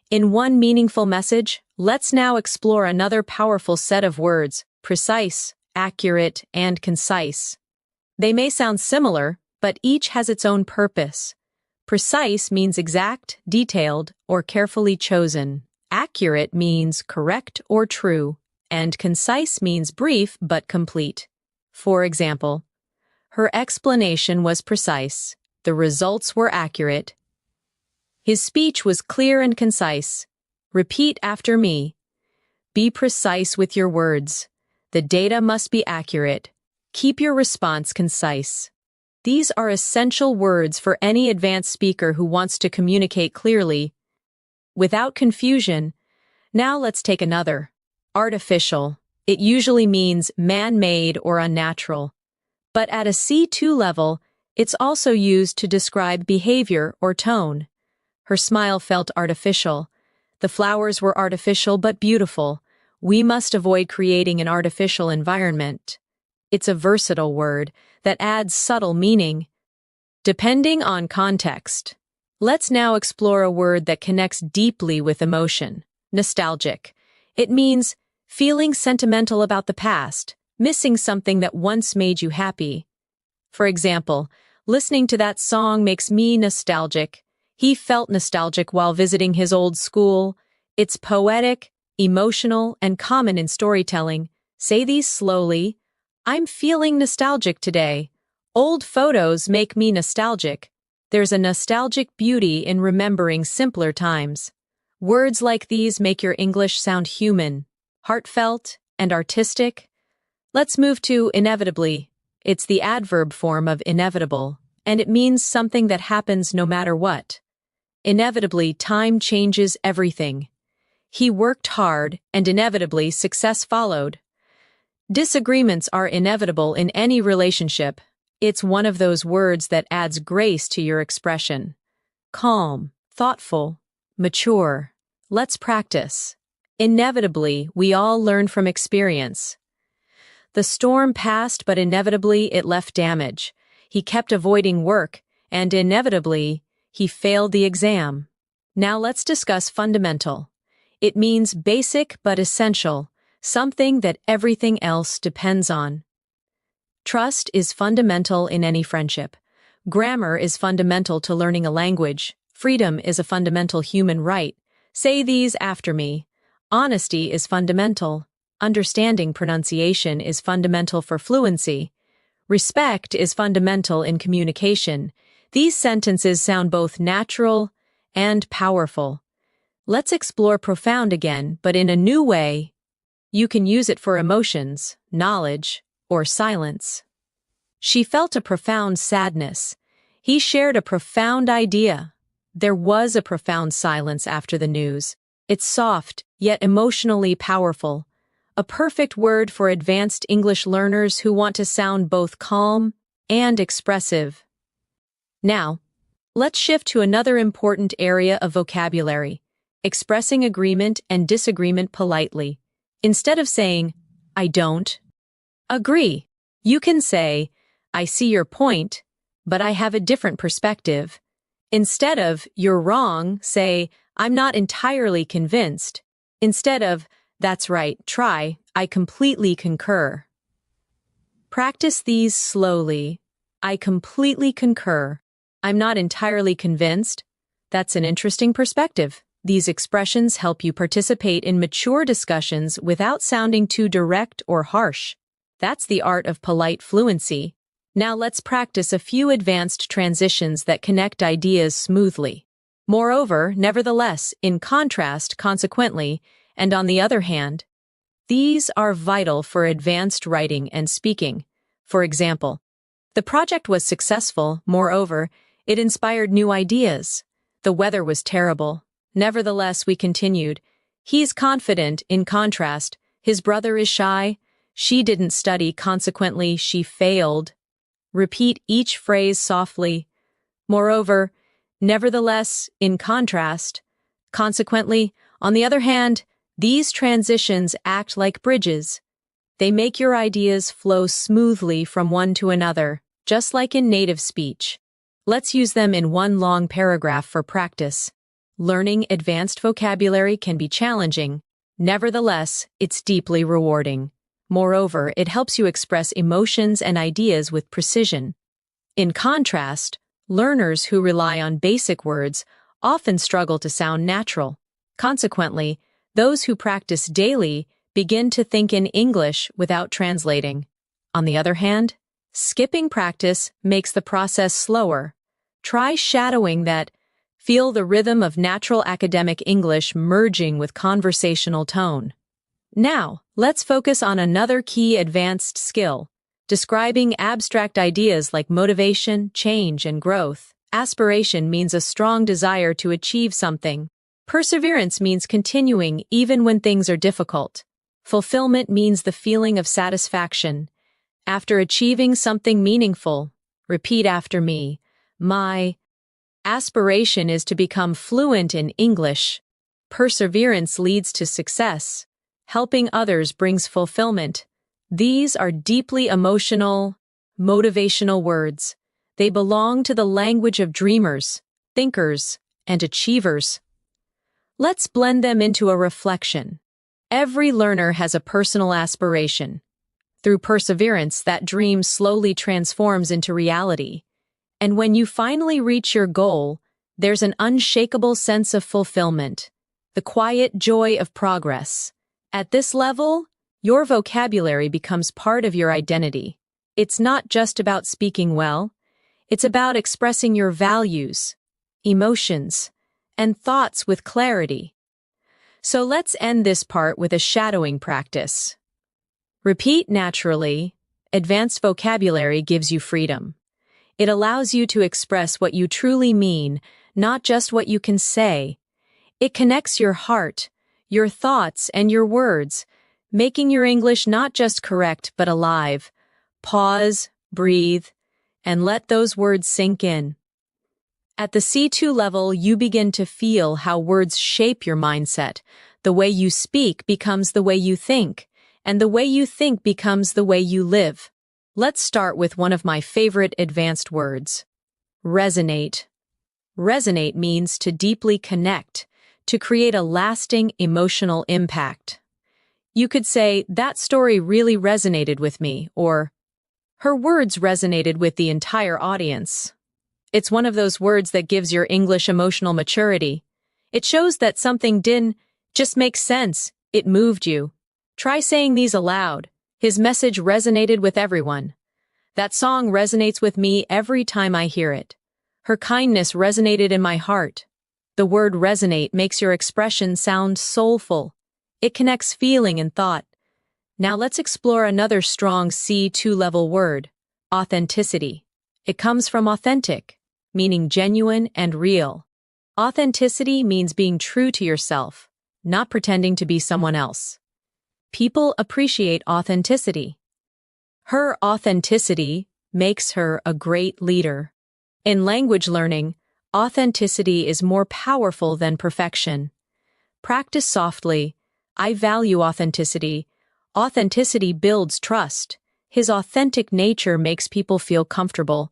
A: In one meaningful message, let's now explore another powerful set of words, precise, accurate, and concise. They may sound similar, but each has its own purpose. Precise means exact, detailed, or carefully chosen. Accurate means correct or true, and concise means brief but complete. For example, her explanation was precise. The results were accurate. His speech was clear and concise. Repeat after me. Be precise with your words. The data must be accurate. Keep your response concise. These are essential words for any advanced speaker who wants to communicate clearly, without confusion. Now let's take another. Artificial. It usually means man-made or unnatural. But at a C2 level, it's also used to describe behavior or tone. Her smile felt artificial. The flowers were artificial but beautiful. We must avoid creating an artificial environment. It's a versatile word that adds subtle meaning, depending on context. Let's now explore a word that connects deeply with emotion. Nostalgic. It means feeling sentimental about the past, missing something that once made you happy. For example, listening to that song makes me nostalgic. He felt nostalgic while visiting his old school. It's poetic, emotional, and common in storytelling. Say these slowly. I'm feeling nostalgic today. Old photos make me nostalgic. There's a nostalgic beauty in remembering simpler times. Words like these make your English sound human, heartfelt, and artistic. Let's move to inevitably. It's the adverb form of inevitable, and it means something that happens no matter what. Inevitably, time changes everything. He worked hard, and inevitably, success followed. Disagreements are inevitable in any relationship. It's one of those words that adds grace to your expression. Calm, thoughtful, mature. Let's practice. Inevitably, we all learn from experience. The storm passed, but inevitably it left damage. He kept avoiding work, and inevitably, he failed the exam. Now let's discuss fundamental. It means basic but essential, something that everything else depends on. Trust is fundamental in any friendship. Grammar is fundamental to learning a language. Freedom is a fundamental human right. Say these after me. Honesty is fundamental. Understanding pronunciation is fundamental for fluency. Respect is fundamental in communication. These sentences sound both natural and powerful. Let's explore profound again, but in a new way. You can use it for emotions, knowledge, or silence. She felt a profound sadness. He shared a profound idea. There was a profound silence after the news. It's soft, yet emotionally powerful. A perfect word for advanced English learners who want to sound both calm and expressive. Now, let's shift to another important area of vocabulary, expressing agreement and disagreement politely. Instead of saying, "I don't agree," you can say, "I see your point, but I have a different perspective." Instead of, "You're wrong," say, "I'm not entirely convinced." Instead of, That's right, try. I completely concur. Practice these slowly. I completely concur. I'm not entirely convinced. That's an interesting perspective. These expressions help you participate in mature discussions without sounding too direct or harsh. That's the art of polite fluency. Now let's practice a few advanced transitions that connect ideas smoothly. Moreover, nevertheless, in contrast, consequently, and on the other hand, these are vital for advanced writing and speaking. For example, the project was successful. Moreover, it inspired new ideas. The weather was terrible. Nevertheless, we continued. He's confident. In contrast, his brother is shy. She didn't study. Consequently, she failed. Repeat each phrase softly. Moreover, nevertheless, in contrast. Consequently, on the other hand, these transitions act like bridges. They make your ideas flow smoothly from one to another, just like in native speech. Let's use them in one long paragraph for practice. Learning advanced vocabulary can be challenging. Nevertheless, it's deeply rewarding. Moreover, it helps you express emotions and ideas with precision. In contrast, learners who rely on basic words often struggle to sound natural. Consequently, those who practice daily begin to think in English without translating. On the other hand, skipping practice makes the process slower. Try shadowing that. Feel the rhythm of natural academic English merging with conversational tone. Now, let's focus on another key advanced skill, describing abstract ideas like motivation, change, and growth. Aspiration means a strong desire to achieve something. Perseverance means continuing even when things are difficult. Fulfillment means the feeling of satisfaction. After achieving something meaningful, repeat after me. My aspiration is to become fluent in English. Perseverance leads to success. Helping others brings fulfillment. These are deeply emotional, motivational words. They belong to the language of dreamers, thinkers, and achievers. Let's blend them into a reflection. Every learner has a personal aspiration. Through perseverance, that dream slowly transforms into reality. And when you finally reach your goal, there's an unshakable sense of fulfillment, the quiet joy of progress. At this level, your vocabulary becomes part of your identity. It's not just about speaking well, it's about expressing your values, emotions, and thoughts with clarity. So let's end this part with a shadowing practice. Repeat naturally. Advanced vocabulary gives you freedom. It allows you to express what you truly mean, not just what you can say. It connects your heart, your thoughts, and your words, making your English not just correct but alive. Pause, breathe, and let those words sink in. At the C2 level, you begin to feel how words shape your mindset. The way you speak becomes the way you think, and the way you think becomes the way you live. Let's start with one of my favorite advanced words. Resonate. Resonate means to deeply connect, to create a lasting emotional impact. You could say, that story really resonated with me, or her words resonated with the entire audience. It's one of those words that gives your English emotional maturity. It shows that something didn't just make sense, it moved you. Try saying these aloud. His message resonated with everyone. That song resonates with me every time I hear it. Her kindness resonated in my heart. The word resonate makes your expression sound soulful. It connects feeling and thought. Now let's explore another strong C2 level word, authenticity. It comes from authentic, meaning genuine and real. Authenticity means being true to yourself, not pretending to be someone else. People appreciate authenticity. Her authenticity makes her a great leader. In language learning, authenticity is more powerful than perfection. Practice softly. I value authenticity. Authenticity builds trust. His authentic nature makes people feel comfortable.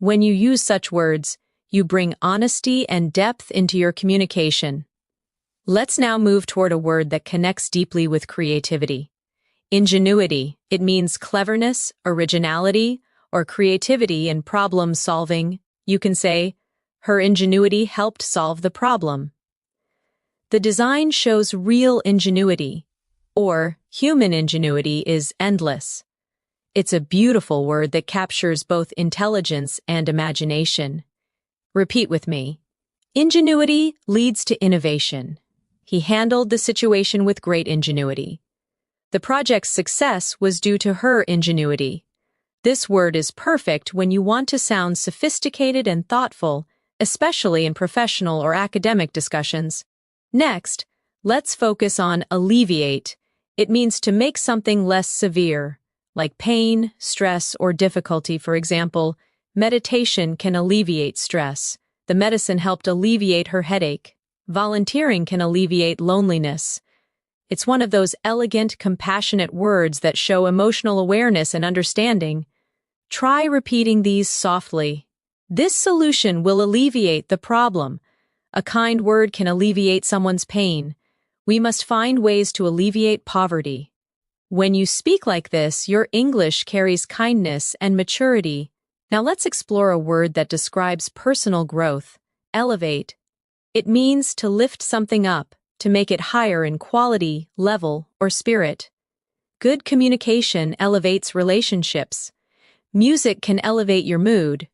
A: When you use such words, you bring honesty and depth into your communication. Let's now move toward a word that connects deeply with creativity. Ingenuity. It means cleverness, originality, or creativity in problem solving. You can say, her ingenuity helped solve the problem. The design shows real ingenuity, or human ingenuity is endless. It's a beautiful word that captures both intelligence and imagination. Repeat with me. Ingenuity leads to innovation. He handled the situation with great ingenuity. The project's success was due to her ingenuity. This word is perfect when you want to sound sophisticated and thoughtful, especially in professional or academic discussions. Next, let's focus on alleviate. It means to make something less severe, like pain, stress, or difficulty. For example, meditation can alleviate stress. The medicine helped alleviate her headache. Volunteering can alleviate loneliness. It's one of those elegant, compassionate words that show emotional awareness and understanding. Try repeating these softly. This solution will alleviate the problem. A kind word can alleviate someone's pain. We must find ways to alleviate poverty. When you speak like this, your English carries kindness and maturity. Now let's explore a word that describes personal growth. Elevate. It means to lift something up, to make it higher in quality, level, or spirit. Good communication elevates relationships. Music can elevate your mood.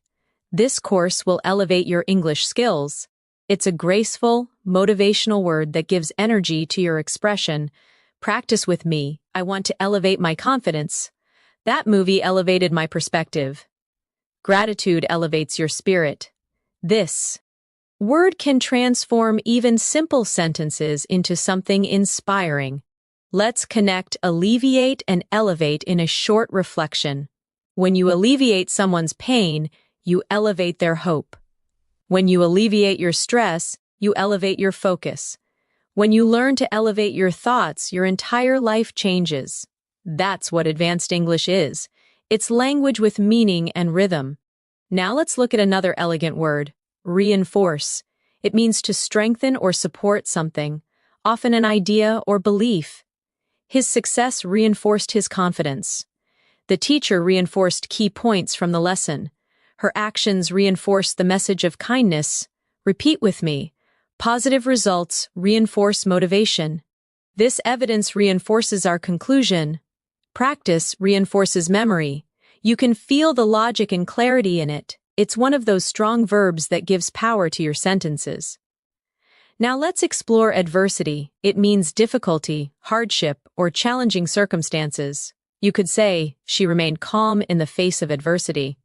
A: This course will elevate your English skills. It's a graceful, motivational word that gives energy to your expression. Practice with me. I want to elevate my confidence. That movie elevated my perspective. Gratitude elevates your spirit. This word can transform even simple sentences into something inspiring. Let's connect alleviate and elevate in a short reflection. When you alleviate someone's pain, you elevate their hope. When you alleviate your stress, you elevate your focus. When you learn to elevate your thoughts, your entire life changes. That's what advanced English is. It's language with meaning and rhythm. Now let's look at another elegant word. Reinforce. It means to strengthen or support something, often an idea or belief. His success reinforced his confidence. The teacher reinforced key points from the lesson. Her actions reinforced the message of kindness. Repeat with me. Positive results reinforce motivation. This evidence reinforces our conclusion. Practice reinforces memory. You can feel the logic and clarity in it. It's one of those strong verbs that gives power to your sentences. Now let's explore adversity. It means difficulty, hardship, or challenging circumstances. You could say, she remained calm in the face of adversity.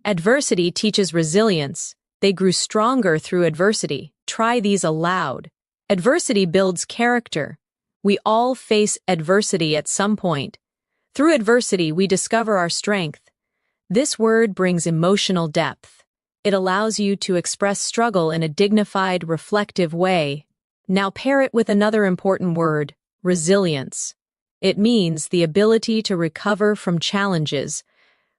A: Adversity teaches resilience. They grew stronger through adversity. Try these aloud. Adversity builds character. We all face adversity at some point. Through adversity, we discover our strength. This word brings emotional depth. It allows you to express struggle in a dignified, reflective way. Now pair it with another important word, resilience. It means the ability to recover from challenges.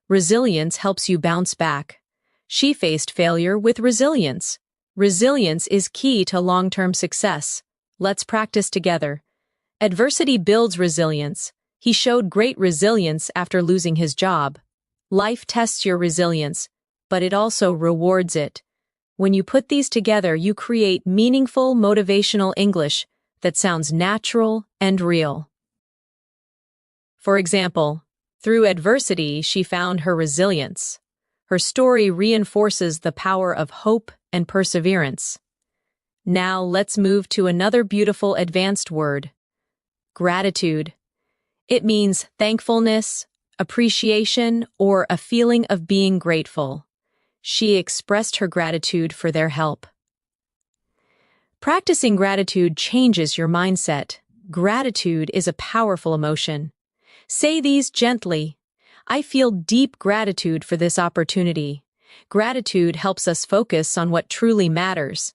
A: Resilience helps you bounce back. She faced failure with resilience. Resilience is key to long-term success. Let's practice together. Adversity builds resilience. He showed great resilience after losing his job. Life tests your resilience, but it also rewards it. When you put these together, you create meaningful, motivational English that sounds natural and real. For example, through adversity, she found her resilience. Her story reinforces the power of hope and perseverance. Now let's move to another beautiful advanced word, gratitude. It means thankfulness, appreciation, or a feeling of being grateful. She expressed her gratitude for their help. Practicing gratitude changes your mindset. Gratitude is a powerful emotion. Say these gently. I feel deep gratitude for this opportunity. Gratitude helps us focus on what truly matters.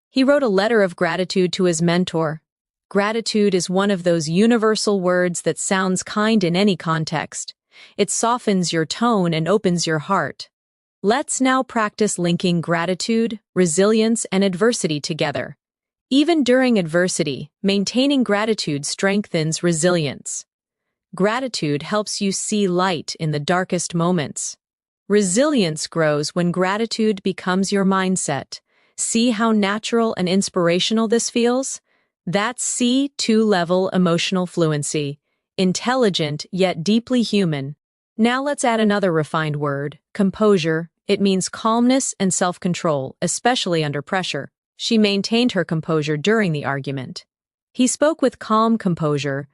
A: He wrote a letter of gratitude to his mentor. Gratitude is one of those universal words that sounds kind in any context. It softens your tone and opens your heart. Let's now practice linking gratitude, resilience, and adversity together. Even during adversity, maintaining gratitude strengthens resilience. Gratitude helps you see light in the darkest moments. Resilience grows when gratitude becomes your mindset. See how natural and inspirational this feels? That's C2-level emotional fluency. Intelligent yet deeply human. Now let's add another refined word, composure. It means calmness and self-control, especially under pressure. She maintained her composure during the argument. He spoke with calm composure.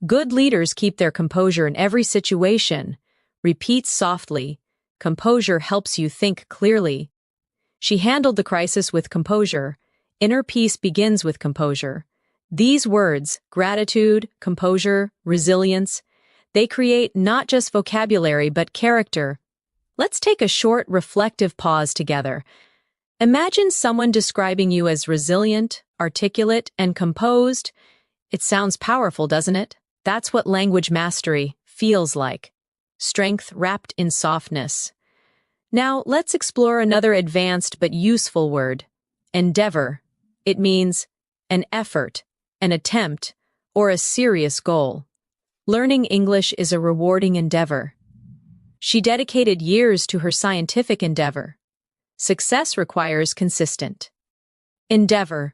A: Good leaders keep their composure in every situation. Repeat softly. Composure helps you think clearly. She handled the crisis with composure. Inner peace begins with composure. These words, gratitude, composure, resilience, they create not just vocabulary but character. Let's take a short, reflective pause together. Imagine someone describing you as resilient, articulate, and composed. It sounds powerful, doesn't it? That's what language mastery feels like. Strength wrapped in softness. Now, let's explore another advanced but useful word, endeavor. It means an effort, an attempt, or a serious goal. Learning English is a rewarding endeavor. She dedicated years to her scientific endeavor. Success requires consistent endeavor.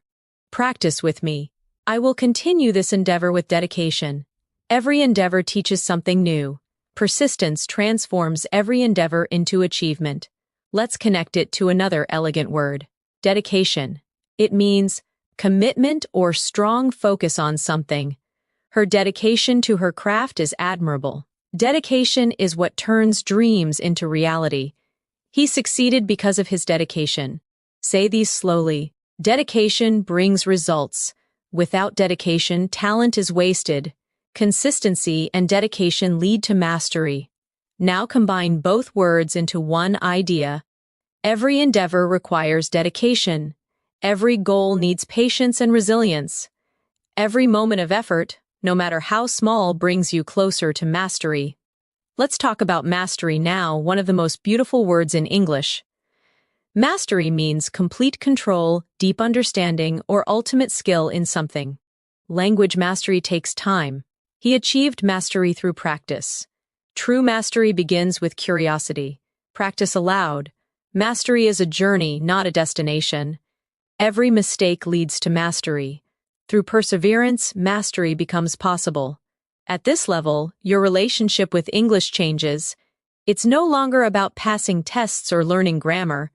A: Practice with me. I will continue this endeavor with dedication. Every endeavor teaches something new. Persistence transforms every endeavor into achievement. Let's connect it to another elegant word, dedication. It means commitment or strong focus on something. Her dedication to her craft is admirable. Dedication is what turns dreams into reality. He succeeded because of his dedication. Say these slowly. Dedication brings results. Without dedication, talent is wasted. Consistency and dedication lead to mastery. Now combine both words into one idea. Every endeavor requires dedication. Every goal needs patience and resilience. Every moment of effort, no matter how small, brings you closer to mastery. Let's talk about mastery now, one of the most beautiful words in English. Mastery means complete control, deep understanding, or ultimate skill in something. Language mastery takes time. He achieved mastery through practice. True mastery begins with curiosity. Practice aloud. Mastery is a journey, not a destination. Every mistake leads to mastery. Through perseverance, mastery becomes possible. At this level, your relationship with English changes. It's no longer about passing tests or learning grammar.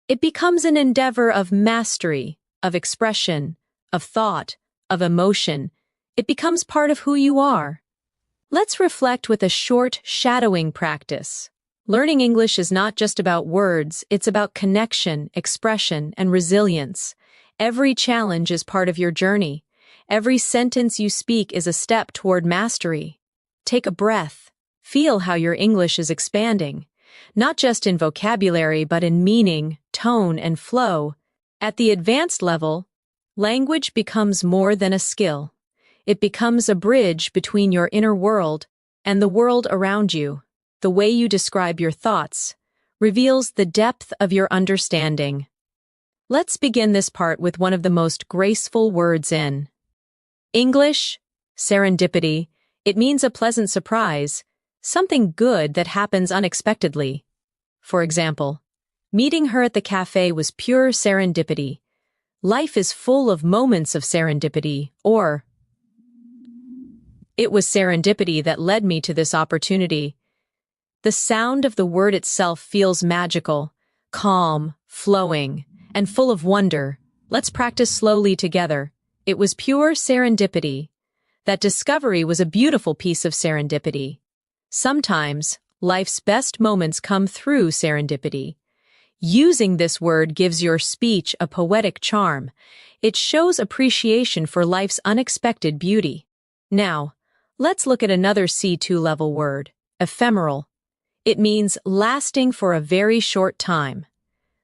A: It becomes an endeavor of mastery, of expression, of thought, of emotion. It becomes part of who you are. Let's reflect with a short shadowing practice. Learning English is not just about words, it's about connection, expression, and resilience. Every challenge is part of your journey. Every sentence you speak is a step toward mastery. Take a breath. Feel how your English is expanding, not just in vocabulary but in meaning, tone, and flow. At the advanced level, language becomes more than a skill. It becomes a bridge between your inner world and the world around you. The way you describe your thoughts reveals the depth of your understanding. Let's begin this part with one of the most graceful words in English, serendipity. It means a pleasant surprise, something good that happens unexpectedly. For example, meeting her at the cafe was pure serendipity. Life is full of moments of serendipity, or it was serendipity that led me to this opportunity. The sound of the word itself feels magical, calm, flowing, and full of wonder. Let's practice slowly together. It was pure serendipity. That discovery was a beautiful piece of serendipity. Sometimes, life's best moments come through serendipity. Using this word gives your speech a poetic charm. It shows appreciation for life's unexpected beauty. Now, let's look at another C2-level word, ephemeral. It means lasting for a very short time.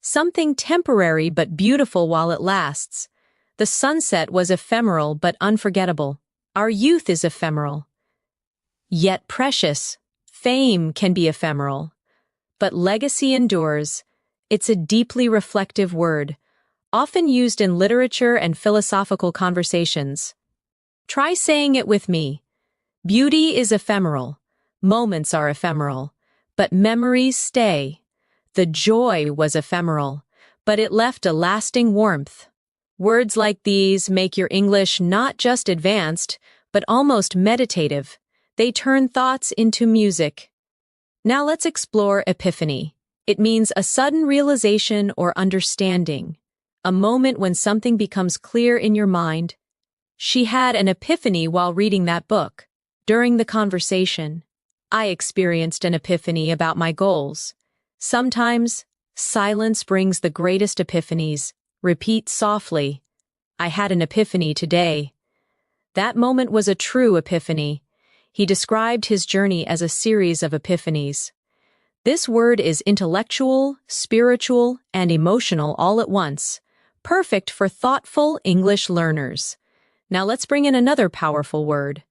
A: Something temporary but beautiful while it lasts. The sunset was ephemeral but unforgettable. Our youth is ephemeral, yet precious. Fame can be ephemeral, but legacy endures. It's a deeply reflective word. often used in literature and philosophical conversations. Try saying it with me. Beauty is ephemeral. Moments are ephemeral. But memories stay. The joy was ephemeral, but it left a lasting warmth. Words like these make your English not just advanced, but almost meditative. They turn thoughts into music. Now let's explore epiphany. It means a sudden realization or understanding, a moment when something becomes clear in your mind. She had an epiphany while reading that book. During the conversation, I experienced an epiphany about my goals. Sometimes, silence brings the greatest epiphanies. Repeat softly. I had an epiphany today. That moment was a true epiphany. He described his journey as a series of epiphanies. This word is intellectual, spiritual, and emotional all at once, perfect for thoughtful English learners. Now let's bring in another powerful word.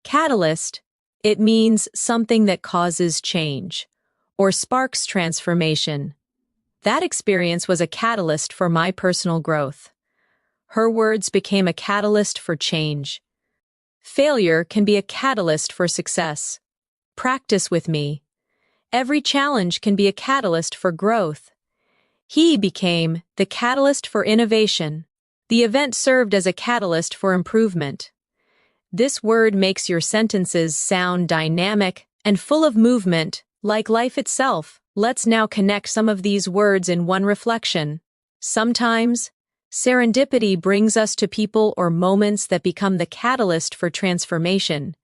A: Catalyst. It means something that causes change, or sparks transformation. That experience was a catalyst for my personal growth. Her words became a catalyst for change. Failure can be a catalyst for success. Practice with me. Every challenge can be a catalyst for growth. He became the catalyst for innovation. The event served as a catalyst for improvement. This word makes your sentences sound dynamic and full of movement, like life itself. Let's now connect some of these words in one reflection. Sometimes, serendipity brings us to people or moments that become the catalyst for transformation.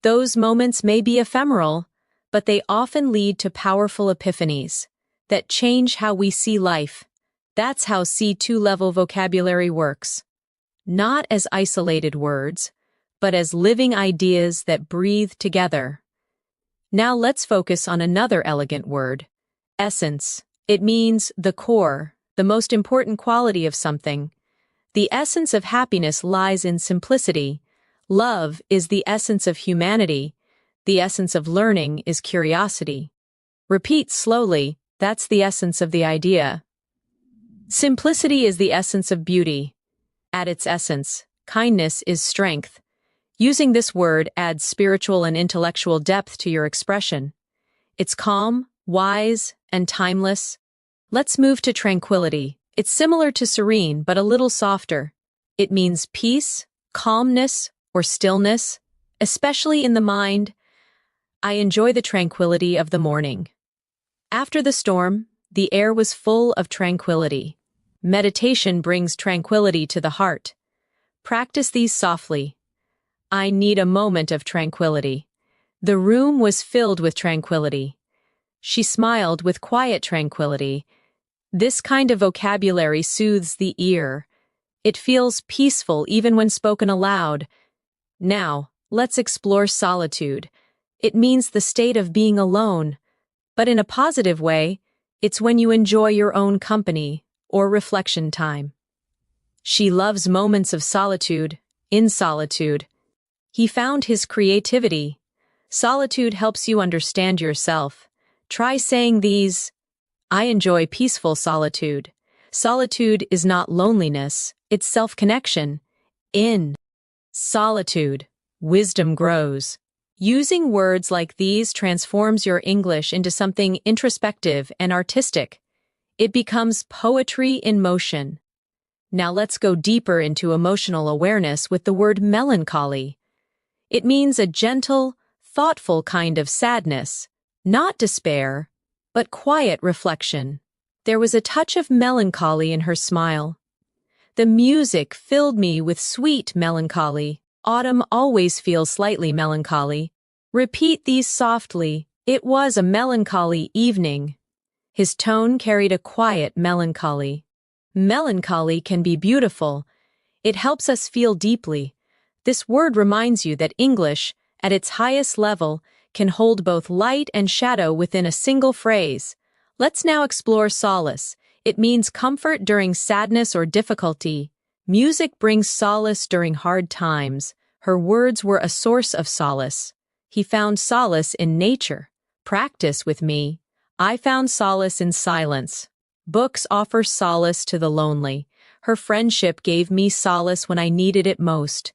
A: Those moments may be ephemeral, but they often lead to powerful epiphanies that change how we see life. That's how C2-level vocabulary works. Not as isolated words, but as living ideas that breathe together. Now let's focus on another elegant word. Essence. It means the core, the most important quality of something. The essence of happiness lies in simplicity. Love is the essence of humanity. The essence of learning is curiosity. Repeat slowly, that's the essence of the idea. Simplicity is the essence of beauty. At its essence, kindness is strength. Using this word adds spiritual and intellectual depth to your expression. It's calm, wise, and timeless. Let's move to tranquility. It's similar to serene, but a little softer. It means peace, calmness, or stillness, especially in the mind. I enjoy the tranquility of the morning. After the storm, the air was full of tranquility. Meditation brings tranquility to the heart. Practice these softly. I need a moment of tranquility. The room was filled with tranquility. She smiled with quiet tranquility. This kind of vocabulary soothes the ear. It feels peaceful even when spoken aloud. Now, let's explore solitude. It means the state of being alone. But in a positive way, it's when you enjoy your own company or reflection time. She loves moments of solitude. In solitude, he found his creativity. Solitude helps you understand yourself. Try saying these. I enjoy peaceful solitude. Solitude is not loneliness, it's self-connection. In solitude, wisdom grows. Using words like these transforms your English into something introspective and artistic. It becomes poetry in motion. Now let's go deeper into emotional awareness with the word melancholy. It means a gentle, thoughtful kind of sadness, not despair, but quiet reflection. There was a touch of melancholy in her smile. The music filled me with sweet melancholy. Autumn always feels slightly melancholy. Repeat these softly. It was a melancholy evening. His tone carried a quiet melancholy. Melancholy can be beautiful. It helps us feel deeply. This word reminds you that English, at its highest level, can hold both light and shadow within a single phrase. Let's now explore solace. It means comfort during sadness or difficulty. Music brings solace during hard times. Her words were a source of solace. He found solace in nature. Practice with me. I found solace in silence. Books offer solace to the lonely. Her friendship gave me solace when I needed it most.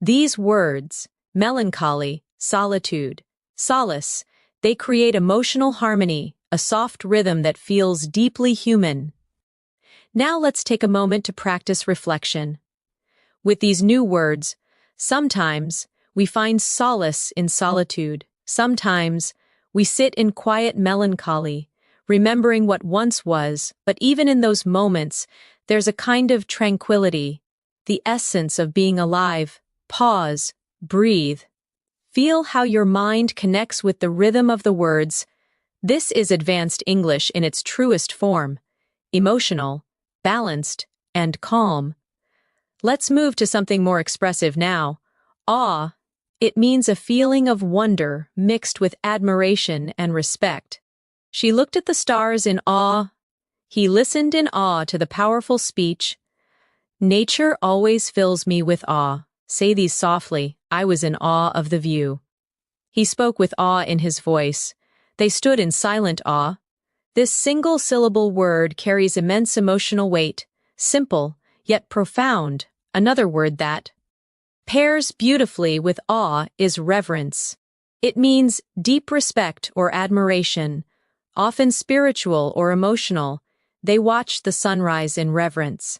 A: These words, melancholy, solitude, solace, they create emotional harmony, a soft rhythm that feels deeply human. Now let's take a moment to practice reflection. With these new words, sometimes we find solace in solitude. Sometimes we sit in quiet melancholy, remembering what once was, but even in those moments, there's a kind of tranquility, the essence of being alive. Pause, breathe. Feel how your mind connects with the rhythm of the words. This is advanced English in its truest form, emotional, balanced, and calm. Let's move to something more expressive now. Awe. It means a feeling of wonder mixed with admiration and respect. She looked at the stars in awe. He listened in awe to the powerful speech. Nature always fills me with awe. Say these softly. I was in awe of the view. He spoke with awe in his voice. They stood in silent awe. This single-syllable word carries immense emotional weight, simple, yet profound. Another word that pairs beautifully with awe is reverence. It means deep respect or admiration, often spiritual or emotional. They watched the sunrise in reverence.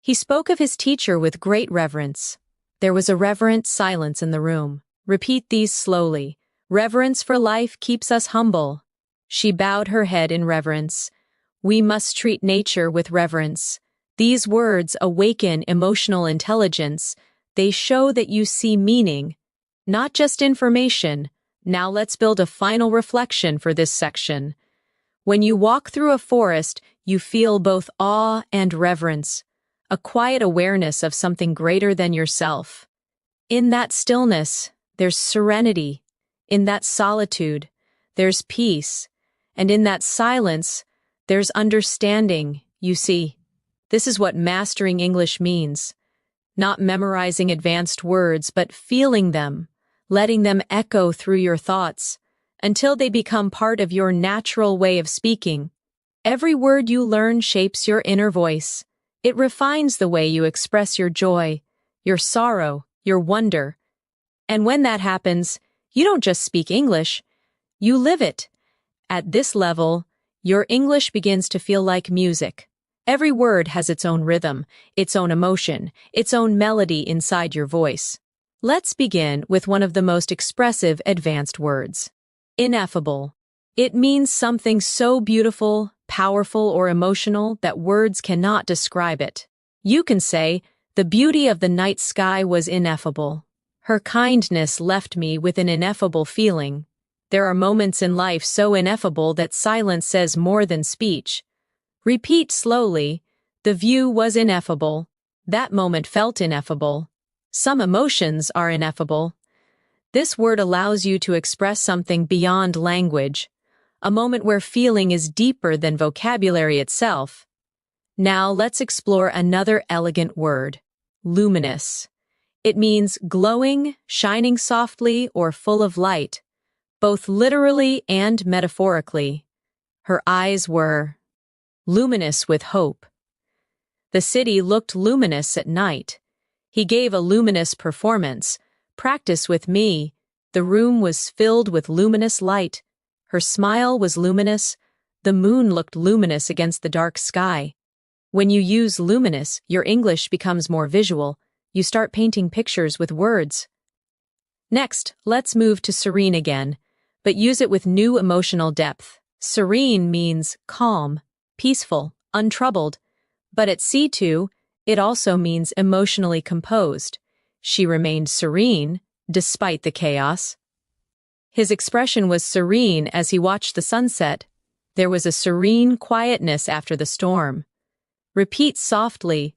A: He spoke of his teacher with great reverence. There was a reverent silence in the room. Repeat these slowly. Reverence for life keeps us humble. She bowed her head in reverence. We must treat nature with reverence. These words awaken emotional intelligence. They show that you see meaning, not just information. Now let's build a final reflection for this section. When you walk through a forest, you feel both awe and reverence, a quiet awareness of something greater than yourself. In that stillness, there's serenity. In that solitude, there's peace. And in that silence, there's understanding, you see. This is what mastering English means. Not memorizing advanced words, but feeling them, letting them echo through your thoughts, until they become part of your natural way of speaking. Every word you learn shapes your inner voice. It refines the way you express your joy, your sorrow, your wonder. And when that happens, you don't just speak English, you live it. At this level, your English begins to feel like music. Every word has its own rhythm, its own emotion, its own melody inside your voice. Let's begin with one of the most expressive advanced words. Ineffable. It means something so beautiful, powerful, or emotional that words cannot describe it. You can say, the beauty of the night sky was ineffable. Her kindness left me with an ineffable feeling. There are moments in life so ineffable that silence says more than speech. Repeat slowly, the view was ineffable. That moment felt ineffable. Some emotions are ineffable. This word allows you to express something beyond language, a moment where feeling is deeper than vocabulary itself. Now let's explore another elegant word, luminous. It means glowing, shining softly, or full of light, both literally and metaphorically. Her eyes were luminous with hope. The city looked luminous at night. He gave a luminous performance. Practice with me. The room was filled with luminous light. Her smile was luminous. The moon looked luminous against the dark sky. When you use luminous, your English becomes more visual. You start painting pictures with words. Next, let's move to serene again, but use it with new emotional depth. Serene means calm, peaceful, untroubled. But at C2, it also means emotionally composed. She remained serene, despite the chaos. His expression was serene as he watched the sunset. There was a serene quietness after the storm. Repeat softly,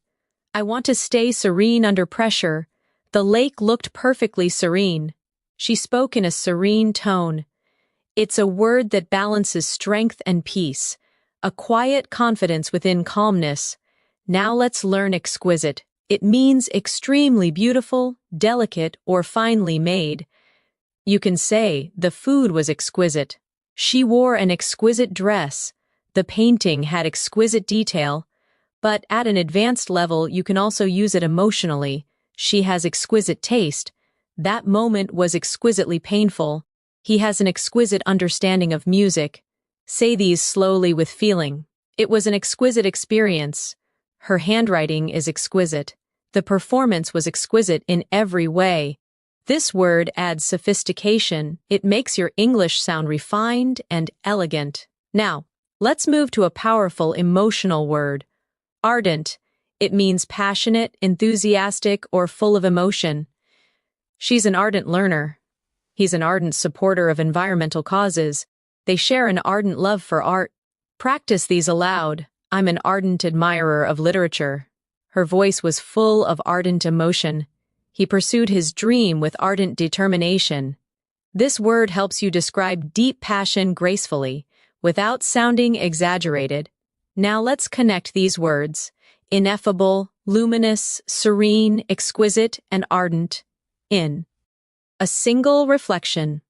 A: I want to stay serene under pressure. The lake looked perfectly serene. She spoke in a serene tone. It's a word that balances strength and peace, a quiet confidence within calmness. Now let's learn exquisite. It means extremely beautiful, delicate, or finely made. You can say, the food was exquisite. She wore an exquisite dress. The painting had exquisite detail. But at an advanced level, you can also use it emotionally. She has exquisite taste. That moment was exquisitely painful. He has an exquisite understanding of music. Say these slowly with feeling. It was an exquisite experience. Her handwriting is exquisite. The performance was exquisite in every way. This word adds sophistication. It makes your English sound refined and elegant. Now, let's move to a powerful emotional word. Ardent. It means passionate, enthusiastic, or full of emotion. She's an ardent learner. He's an ardent supporter of environmental causes. They share an ardent love for art. Practice these aloud. I'm an ardent admirer of literature. Her voice was full of ardent emotion. He pursued his dream with ardent determination. This word helps you describe deep passion gracefully, without sounding exaggerated. Now let's connect these words: ineffable, luminous, serene, exquisite, and ardent, in a single reflection.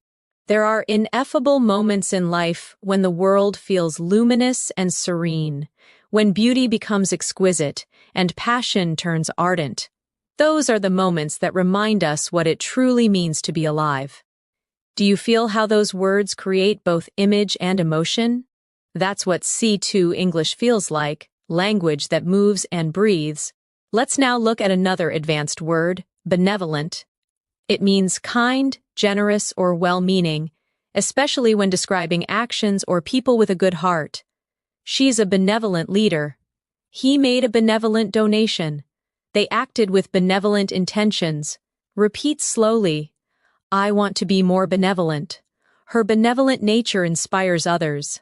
A: There are ineffable moments in life when the world feels luminous and serene, when beauty becomes exquisite and passion turns ardent. Those are the moments that remind us what it truly means to be alive. Do you feel how those words create both image and emotion? That's what C2 English feels like, language that moves and breathes. Let's now look at another advanced word, benevolent. It means kind, generous, or well-meaning, especially when describing actions or people with a good heart. She's a benevolent leader. He made a benevolent donation. They acted with benevolent intentions. Repeat slowly. I want to be more benevolent. Her benevolent nature inspires others.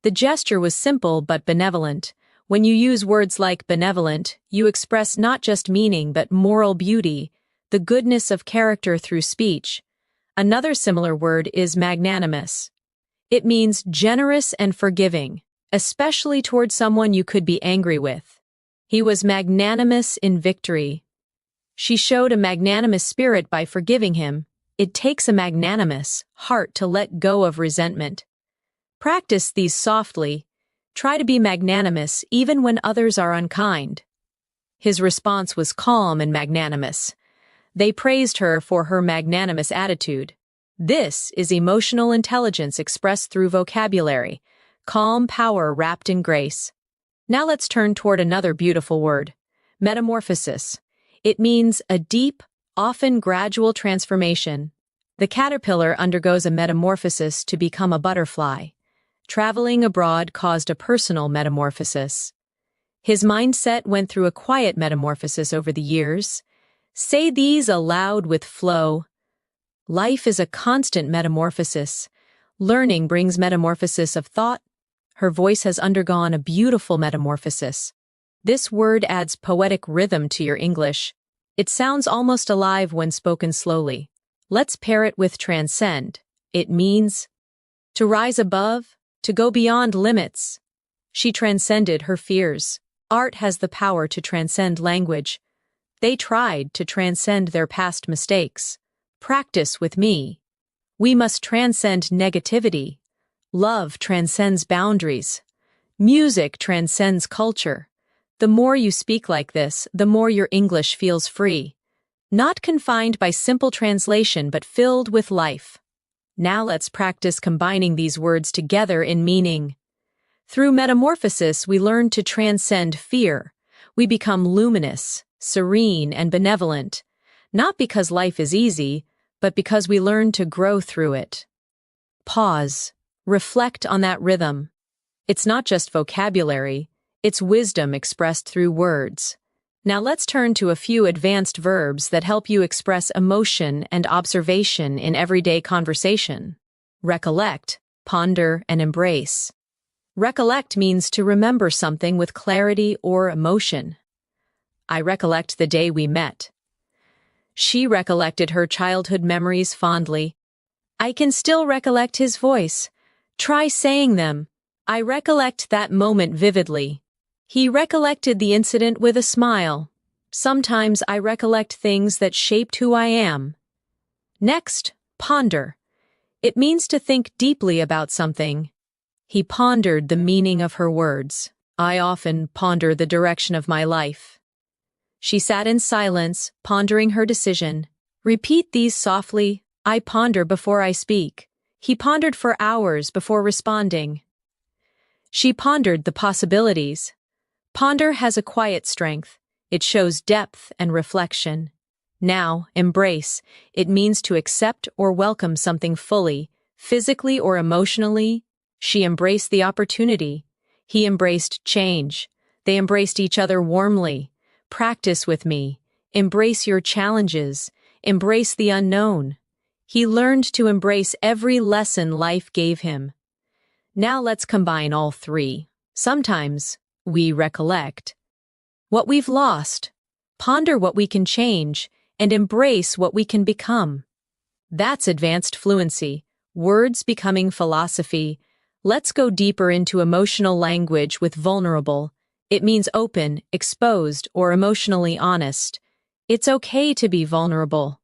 A: The gesture was simple but benevolent. When you use words like benevolent, you express not just meaning but moral beauty, the goodness of character through speech. Another similar word is magnanimous. It means generous and forgiving, especially toward someone you could be angry with. He was magnanimous in victory. She showed a magnanimous spirit by forgiving him. It takes a magnanimous heart to let go of resentment. Practice these softly. Try to be magnanimous even when others are unkind. His response was calm and magnanimous. They praised her for her magnanimous attitude. This is emotional intelligence expressed through vocabulary, calm power wrapped in grace. Now let's turn toward another beautiful word, metamorphosis. It means a deep, often gradual transformation. The caterpillar undergoes a metamorphosis to become a butterfly. Traveling abroad caused a personal metamorphosis. His mindset went through a quiet metamorphosis over the years. Say these aloud with flow. Life is a constant metamorphosis. Learning brings metamorphosis of thought. Her voice has undergone a beautiful metamorphosis. This word adds poetic rhythm to your English. It sounds almost alive when spoken slowly. Let's pair it with transcend. It means to rise above, to go beyond limits. She transcended her fears. Art has the power to transcend language. They tried to transcend their past mistakes. Practice with me. We must transcend negativity. Love transcends boundaries. Music transcends culture. The more you speak like this, the more your English feels free. Not confined by simple translation, but filled with life. Now let's practice combining these words together in meaning. Through metamorphosis, we learn to transcend fear. We become luminous, serene, and benevolent, not because life is easy, but because we learn to grow through it. Pause. Reflect on that rhythm. It's not just vocabulary, it's wisdom expressed through words. Now let's turn to a few advanced verbs that help you express emotion and observation in everyday conversation. Recollect, ponder, and embrace. Recollect means to remember something with clarity or emotion. I recollect the day we met. She recollected her childhood memories fondly. I can still recollect his voice. Try saying them. I recollect that moment vividly. He recollected the incident with a smile. Sometimes I recollect things that shaped who I am. Next, ponder. It means to think deeply about something. He pondered the meaning of her words. I often ponder the direction of my life. She sat in silence, pondering her decision. Repeat these softly. I ponder before I speak. He pondered for hours before responding. She pondered the possibilities. Ponder has a quiet strength. It shows depth and reflection. Now, embrace. It means to accept or welcome something fully, physically or emotionally. She embraced the opportunity. He embraced change. They embraced each other warmly. Practice with me. Embrace your challenges. Embrace the unknown. He learned to embrace every lesson life gave him. Now let's combine all three. Sometimes we recollect what we've lost, ponder what we can change, and embrace what we can become. That's advanced fluency, words becoming philosophy. Let's go deeper into emotional language with vulnerable. It means open, exposed, or emotionally honest. It's okay to be vulnerable.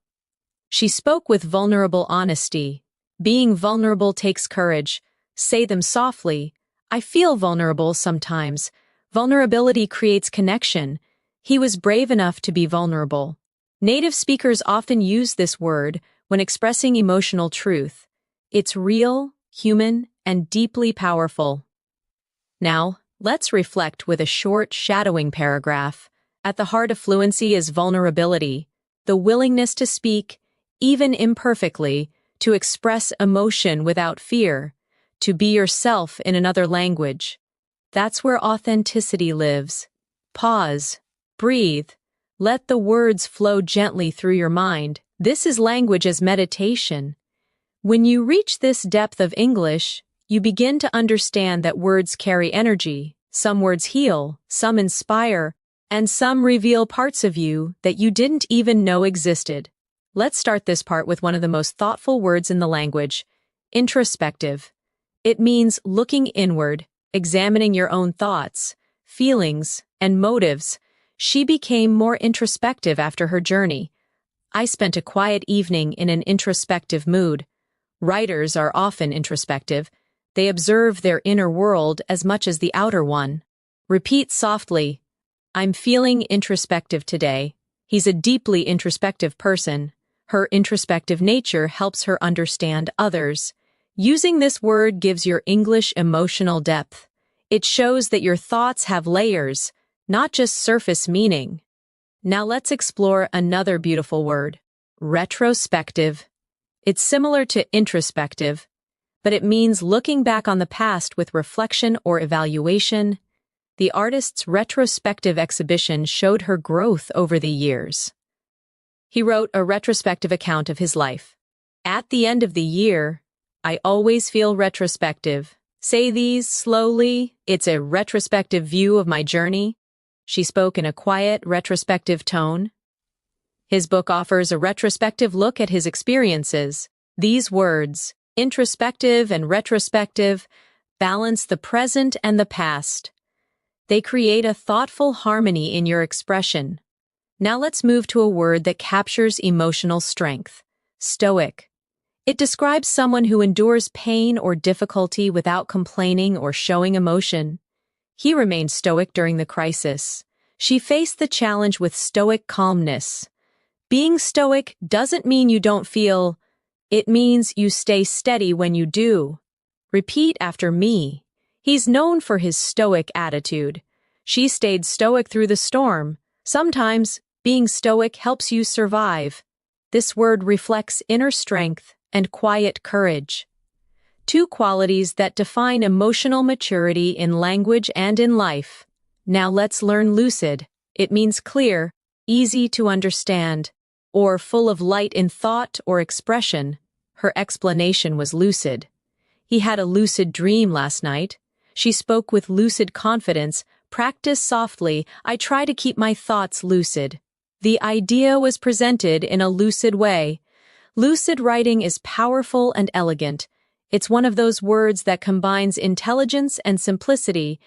A: She spoke with vulnerable honesty. Being vulnerable takes courage. Say them softly. I feel vulnerable sometimes. Vulnerability creates connection. He was brave enough to be vulnerable. Native speakers often use this word when expressing emotional truth. It's real, human, and deeply powerful. Now, let's reflect with a short, shadowing paragraph. At the heart of fluency is vulnerability, the willingness to speak, even imperfectly, to express emotion without fear, to be yourself in another language. That's where authenticity lives. Pause, breathe, let the words flow gently through your mind. This is language as meditation. When you reach this depth of English, you begin to understand that words carry energy. Some words heal, some inspire, and some reveal parts of you that you didn't even know existed. Let's start this part with one of the most thoughtful words in the language, introspective. It means looking inward, examining your own thoughts, feelings, and motives. She became more introspective after her journey. I spent a quiet evening in an introspective mood. Writers are often introspective. They observe their inner world as much as the outer one. Repeat softly, I'm feeling introspective today. He's a deeply introspective person. Her introspective nature helps her understand others. Using this word gives your English emotional depth. It shows that your thoughts have layers, not just surface meaning. Now let's explore another beautiful word, retrospective. It's similar to introspective, but it means looking back on the past with reflection or evaluation. The artist's retrospective exhibition showed her growth over the years. He wrote a retrospective account of his life. At the end of the year, I always feel retrospective. Say these slowly. It's a retrospective view of my journey. She spoke in a quiet, retrospective tone. His book offers a retrospective look at his experiences. These words, introspective and retrospective, balance the present and the past. They create a thoughtful harmony in your expression. Now let's move to a word that captures emotional strength, stoic. It describes someone who endures pain or difficulty without complaining or showing emotion. He remained stoic during the crisis. She faced the challenge with stoic calmness. Being stoic doesn't mean you don't feel. It means you stay steady when you do. Repeat after me. He's known for his stoic attitude. She stayed stoic through the storm. Sometimes, being stoic helps you survive. This word reflects inner strength and quiet courage. Two qualities that define emotional maturity in language and in life. Now let's learn lucid. It means clear, easy to understand, or full of light in thought or expression. Her explanation was lucid. He had a lucid dream last night. She spoke with lucid confidence. Practice softly. I try to keep my thoughts lucid. The idea was presented in a lucid way. Lucid writing is powerful and elegant. It's one of those words that combines intelligence and simplicity.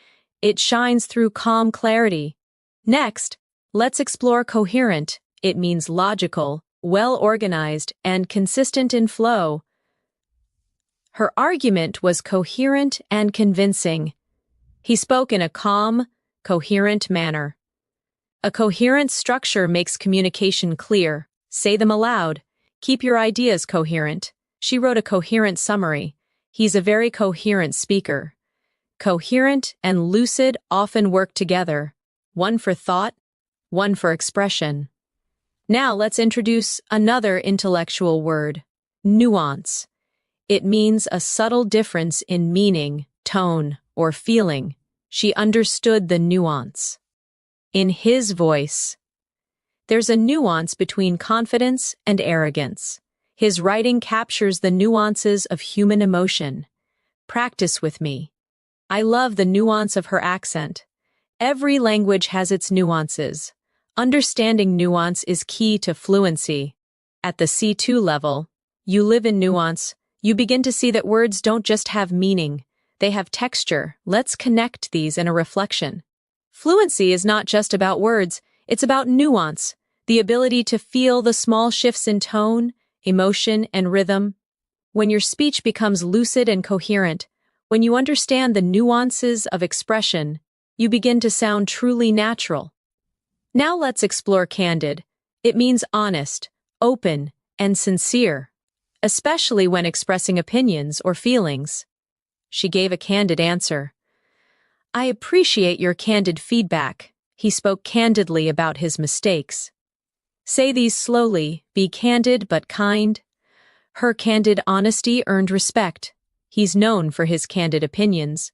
A: It shines through calm clarity. Next, let's explore coherent. It means logical, well-organized, and consistent in flow. Her argument was coherent and convincing. He spoke in a calm, coherent manner. A coherent structure makes communication clear. Say them aloud. Keep your ideas coherent. She wrote a coherent summary. He's a very coherent speaker. Coherent and lucid often work together, one for thought, one for expression. Now let's introduce another intellectual word, nuance. It means a subtle difference in meaning, tone, or feeling. She understood the nuance. In his voice, there's a nuance between confidence and arrogance. His writing captures the nuances of human emotion. Practice with me. I love the nuance of her accent. Every language has its nuances. Understanding nuance is key to fluency. At the C2 level, you live in nuance. You begin to see that words don't just have meaning, they have texture. Let's connect these in a reflection. Fluency is not just about words, it's about nuance, the ability to feel the small shifts in tone, emotion, and rhythm. When your speech becomes lucid and coherent, when you understand the nuances of expression, you begin to sound truly natural. Now let's explore candid. It means honest, open, and sincere, especially when expressing opinions or feelings. She gave a candid answer. I appreciate your candid feedback. He spoke candidly about his mistakes. Say these slowly, be candid but kind. Her candid honesty earned respect. He's known for his candid opinions.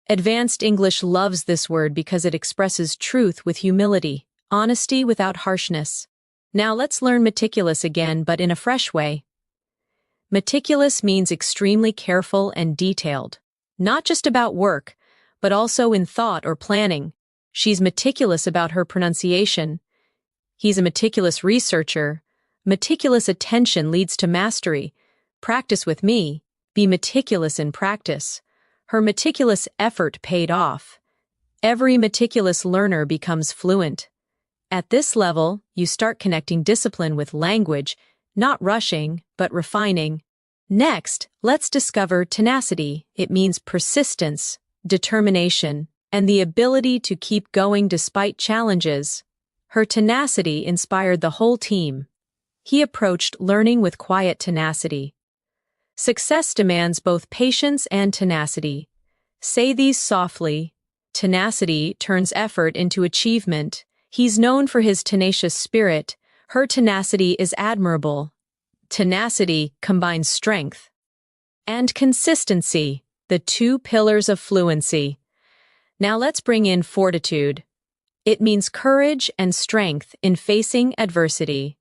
A: Advanced English loves this word because it expresses truth with humility, honesty without harshness. Now let's learn meticulous again, but in a fresh way. Meticulous means extremely careful and detailed, not just about work, but also in thought or planning. She's meticulous about her pronunciation. He's a meticulous researcher. Meticulous attention leads to mastery. Practice with me. Be meticulous in practice. Her meticulous effort paid off. Every meticulous learner becomes fluent. At this level, you start connecting discipline with language, not rushing, but refining. Next, let's discover tenacity. It means persistence, determination, and the ability to keep going despite challenges. Her tenacity inspired the whole team. He approached learning with quiet tenacity. Success demands both patience and tenacity. Say these softly. Tenacity turns effort into achievement. He's known for his tenacious spirit. Her tenacity is admirable. Tenacity combines strength and consistency, the two pillars of fluency. Now let's bring in fortitude. It means courage and strength in facing adversity.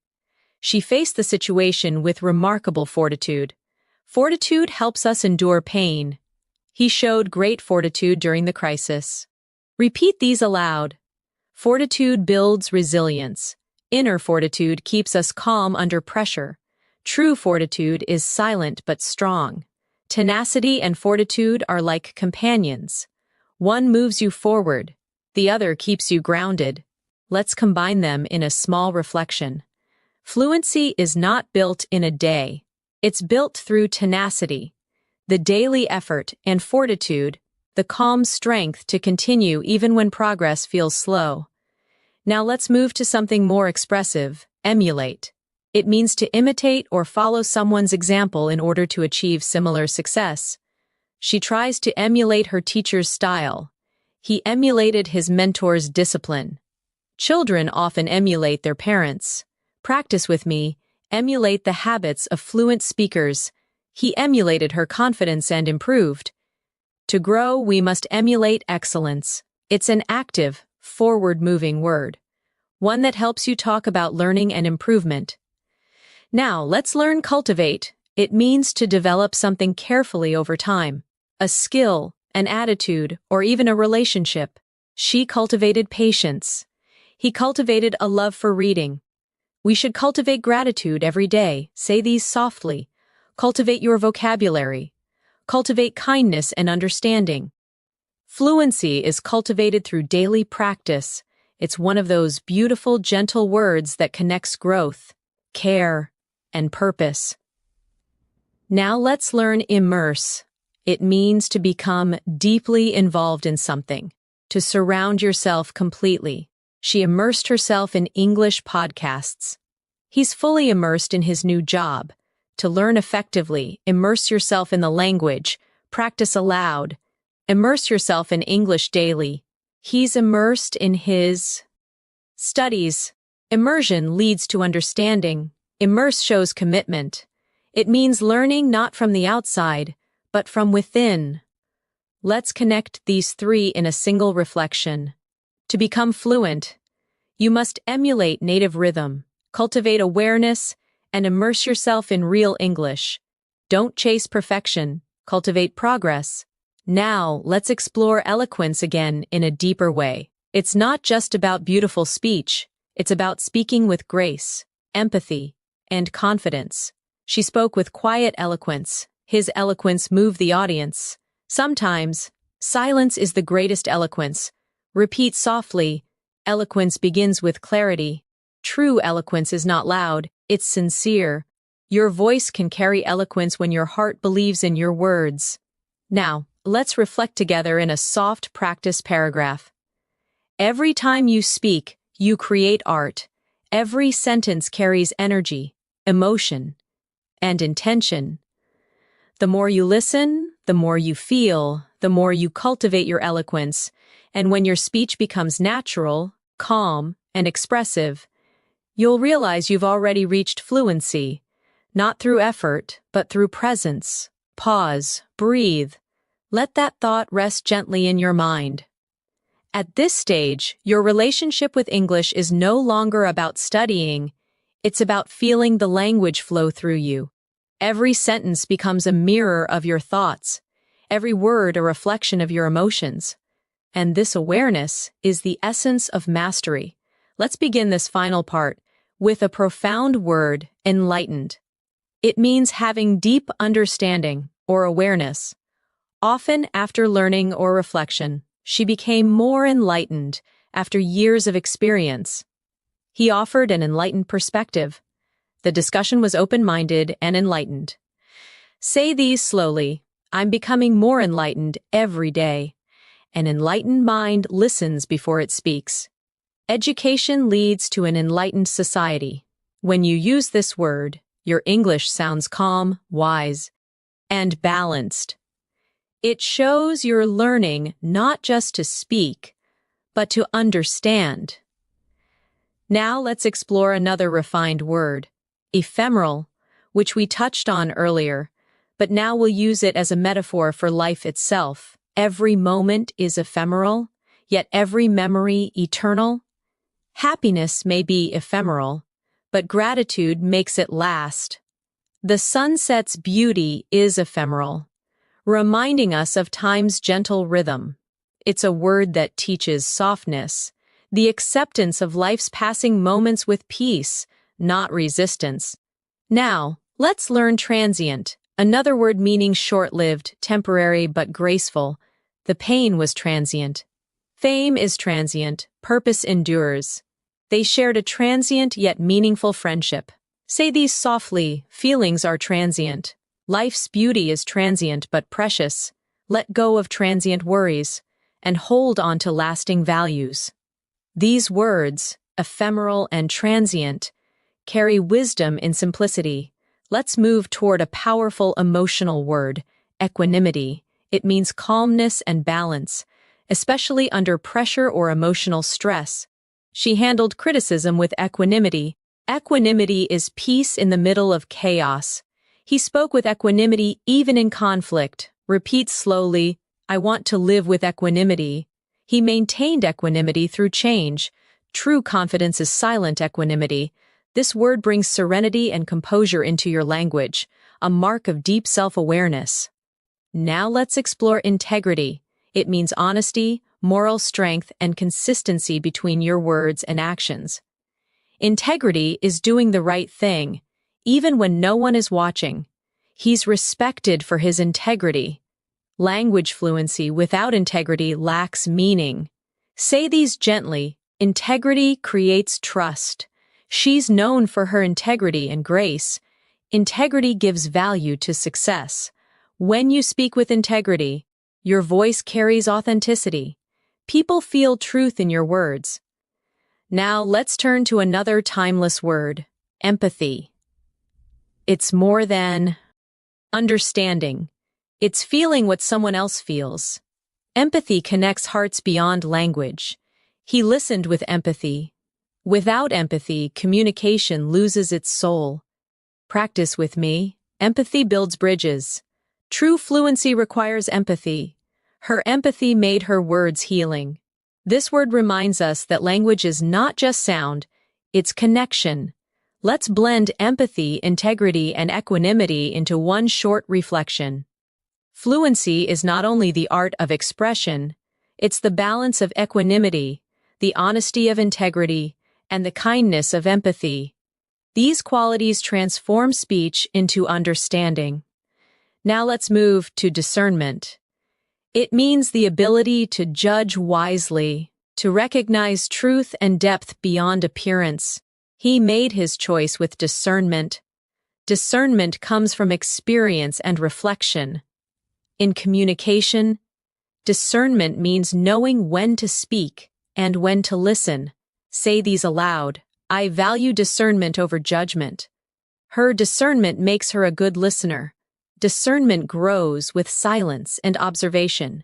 A: She faced the situation with remarkable fortitude. Fortitude helps us endure pain. He showed great fortitude during the crisis. Repeat these aloud. Fortitude builds resilience. Inner fortitude keeps us calm under pressure. True fortitude is silent but strong. Tenacity and fortitude are like companions. One moves you forward, the other keeps you grounded. Let's combine them in a small reflection. Fluency is not built in a day. It's built through tenacity, the daily effort and fortitude, the calm strength to continue even when progress feels slow. Now let's move to something more expressive, emulate. It means to imitate or follow someone's example in order to achieve similar success. She tries to emulate her teacher's style. He emulated his mentor's discipline. Children often emulate their parents. Practice with me. Emulate the habits of fluent speakers. He emulated her confidence and improved. To grow, we must emulate excellence. It's an active, forward-moving word, one that helps you talk about learning and improvement. Now, let's learn cultivate. It means to develop something carefully over time, a skill, an attitude, or even a relationship. She cultivated patience. He cultivated a love for reading. We should cultivate gratitude every day. Say these softly. Cultivate your vocabulary. Cultivate kindness and understanding. Fluency is cultivated through daily practice. It's one of those beautiful, gentle words that connects growth, care, and purpose. Now let's learn immerse. It means to become deeply involved in something, to surround yourself completely. She immersed herself in English podcasts. He's fully immersed in his new job. To learn effectively, immerse yourself in the language, practice aloud, immerse yourself in English daily. He's immersed in his studies. Immersion leads to understanding. Immerse shows commitment. It means learning not from the outside, but from within. Let's connect these three in a single reflection. To become fluent, you must emulate native rhythm, cultivate awareness, and immerse yourself in real English. Don't chase perfection, cultivate progress. Now, let's explore eloquence again in a deeper way. It's not just about beautiful speech, it's about speaking with grace, empathy, and confidence. She spoke with quiet eloquence. His eloquence moved the audience. Sometimes, silence is the greatest eloquence. Repeat softly. Eloquence begins with clarity. True eloquence is not loud, it's sincere. Your voice can carry eloquence when your heart believes in your words. Now, let's reflect together in a soft practice paragraph. Every time you speak, you create art. Every sentence carries energy, emotion, and intention. The more you listen, the more you feel, the more you cultivate your eloquence, and when your speech becomes natural, calm, and expressive, you'll realize you've already reached fluency, not through effort, but through presence. Pause, breathe. Let that thought rest gently in your mind. At this stage, your relationship with English is no longer about studying, it's about feeling the language flow through you. Every sentence becomes a mirror of your thoughts, every word a reflection of your emotions. And this awareness is the essence of mastery. Let's begin this final part with a profound word, enlightened. It means having deep understanding or awareness. Often after learning or reflection, she became more enlightened after years of experience. He offered an enlightened perspective. The discussion was open-minded and enlightened. Say these slowly. I'm becoming more enlightened every day. An enlightened mind listens before it speaks. Education leads to an enlightened society. When you use this word, your English sounds calm, wise, and balanced. It shows you're learning not just to speak, but to understand. Now let's explore another refined word, ephemeral, which we touched on earlier, but now we'll use it as a metaphor for life itself. Every moment is ephemeral, yet every memory eternal. Happiness may be ephemeral, but gratitude makes it last. The sunset's beauty is ephemeral, reminding us of time's gentle rhythm. It's a word that teaches softness, the acceptance of life's passing moments with peace, not resistance. Now, let's learn transient, another word meaning short-lived, temporary but graceful. The pain was transient. Fame is transient, purpose endures. They shared a transient yet meaningful friendship. Say these softly, feelings are transient. Life's beauty is transient but precious. Let go of transient worries and hold on to lasting values. These words, ephemeral and transient, carry wisdom in simplicity. Let's move toward a powerful emotional word, equanimity. It means calmness and balance, especially under pressure or emotional stress. She handled criticism with equanimity. Equanimity is peace in the middle of chaos. He spoke with equanimity even in conflict. Repeat slowly, I want to live with equanimity. He maintained equanimity through change. True confidence is silent equanimity. This word brings serenity and composure into your language, a mark of deep self-awareness. Now let's explore integrity. It means honesty, moral strength, and consistency between your words and actions. Integrity is doing the right thing, even when no one is watching. He's respected for his integrity. Language fluency without integrity lacks meaning. Say these gently. Integrity creates trust. She's known for her integrity and grace. Integrity gives value to success. When you speak with integrity, your voice carries authenticity. People feel truth in your words. Now let's turn to another timeless word, empathy. It's more than understanding. It's feeling what someone else feels. Empathy connects hearts beyond language. He listened with empathy. Without empathy, communication loses its soul. Practice with me. Empathy builds bridges. True fluency requires empathy. Her empathy made her words healing. This word reminds us that language is not just sound, it's connection. Let's blend empathy, integrity, and equanimity into one short reflection. Fluency is not only the art of expression, it's the balance of equanimity, the honesty of integrity, and the kindness of empathy. These qualities transform speech into understanding. Now let's move to discernment. It means the ability to judge wisely, to recognize truth and depth beyond appearance. He made his choice with discernment. Discernment comes from experience and reflection. In communication, discernment means knowing when to speak and when to listen. Say these aloud. I value discernment over judgment. Her discernment makes her a good listener. Discernment grows with silence and observation.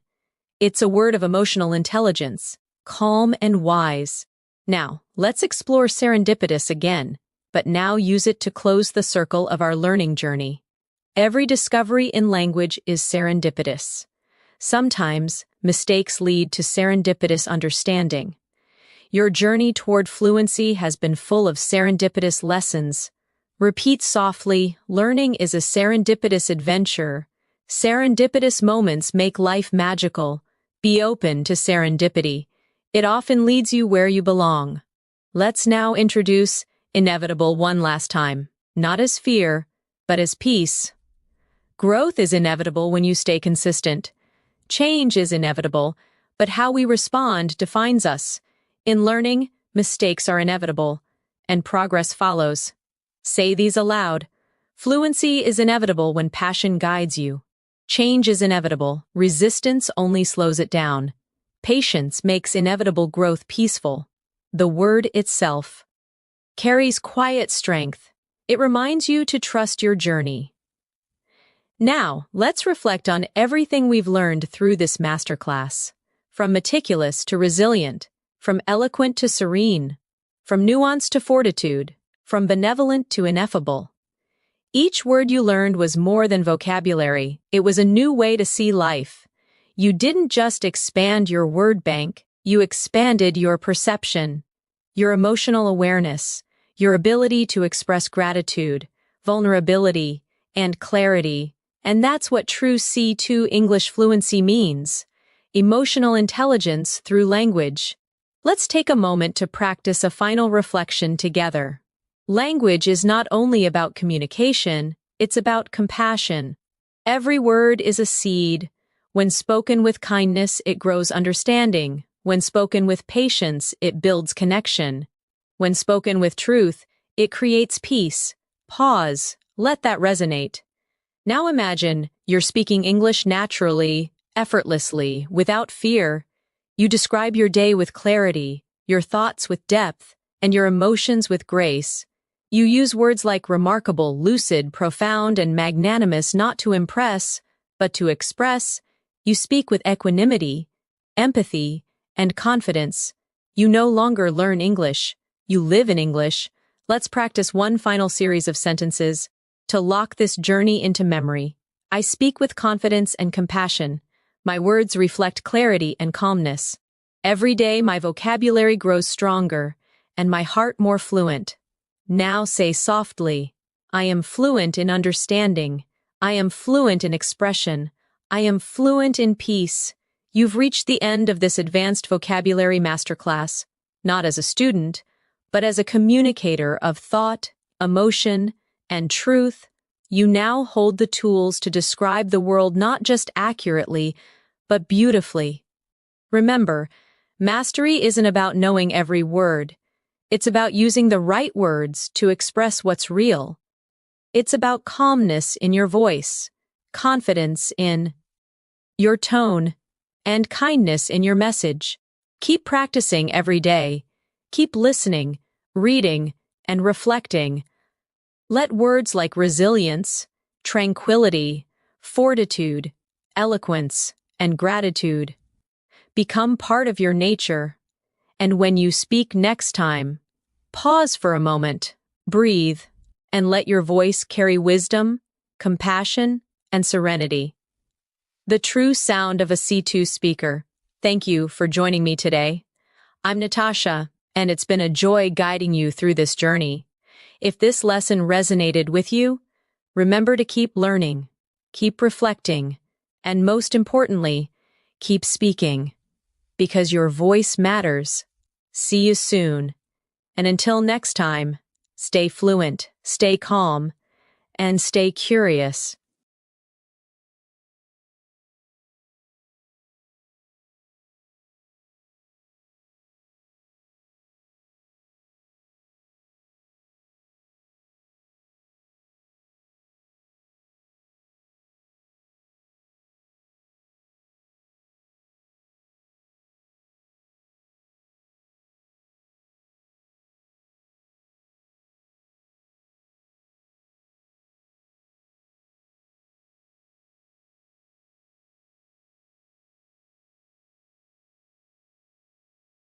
A: It's a word of emotional intelligence, calm and wise. Now, let's explore serendipitous again, but now use it to close the circle of our learning journey. Every discovery in language is serendipitous. Sometimes, mistakes lead to serendipitous understanding. Your journey toward fluency has been full of serendipitous lessons. Repeat softly, learning is a serendipitous adventure. Serendipitous moments make life magical. Be open to serendipity. It often leads you where you belong. Let's now introduce inevitable one last time, not as fear, but as peace. Growth is inevitable when you stay consistent. Change is inevitable, but how we respond defines us. In learning, mistakes are inevitable, and progress follows. Say these aloud. Fluency is inevitable when passion guides you. Change is inevitable. Resistance only slows it down. Patience makes inevitable growth peaceful. The word itself carries quiet strength. It reminds you to trust your journey. Now, let's reflect on everything we've learned through this masterclass. From meticulous to resilient, from eloquent to serene, from nuance to fortitude, from benevolent to ineffable. Each word you learned was more than vocabulary. It was a new way to see life. You didn't just expand your word bank, you expanded your perception, your emotional awareness, your ability to express gratitude, vulnerability, and clarity. And that's what true C2 English fluency means. Emotional intelligence through language. Let's take a moment to practice a final reflection together. Language is not only about communication, it's about compassion. Every word is a seed. When spoken with kindness, it grows understanding. When spoken with patience, it builds connection. When spoken with truth, it creates peace. Pause. Let that resonate. Now imagine you're speaking English naturally, effortlessly, without fear. You describe your day with clarity, your thoughts with depth, and your emotions with grace. You use words like remarkable, lucid, profound, and magnanimous not to impress, but to express. You speak with equanimity, empathy, and confidence. You no longer learn English. You live in English. Let's practice one final series of sentences to lock this journey into memory. I speak with confidence and compassion. My words reflect clarity and calmness. Every day my vocabulary grows stronger, and my heart more fluent. Now say softly, I am fluent in understanding. I am fluent in expression. I am fluent in peace. You've reached the end of this advanced vocabulary masterclass, not as a student, but as a communicator of thought, emotion, and truth. You now hold the tools to describe the world not just accurately, but beautifully. Remember, mastery isn't about knowing every word. It's about using the right words to express what's real. It's about calmness in your voice, confidence in your tone, and kindness in your message. Keep practicing every day. Keep listening, reading, and reflecting. Let words like resilience, tranquility, fortitude, eloquence, and gratitude become part of your nature. And when you speak next time, pause for a moment, breathe, and let your voice carry wisdom, compassion, and serenity. The true sound of a C2 speaker. Thank you for joining me today. I'm Natasha, and it's been a joy guiding you through this journey. If this lesson resonated with you, remember to keep learning, keep reflecting, and most importantly, keep speaking, because your voice matters. See you soon. And until next time, stay fluent, stay calm, and stay curious.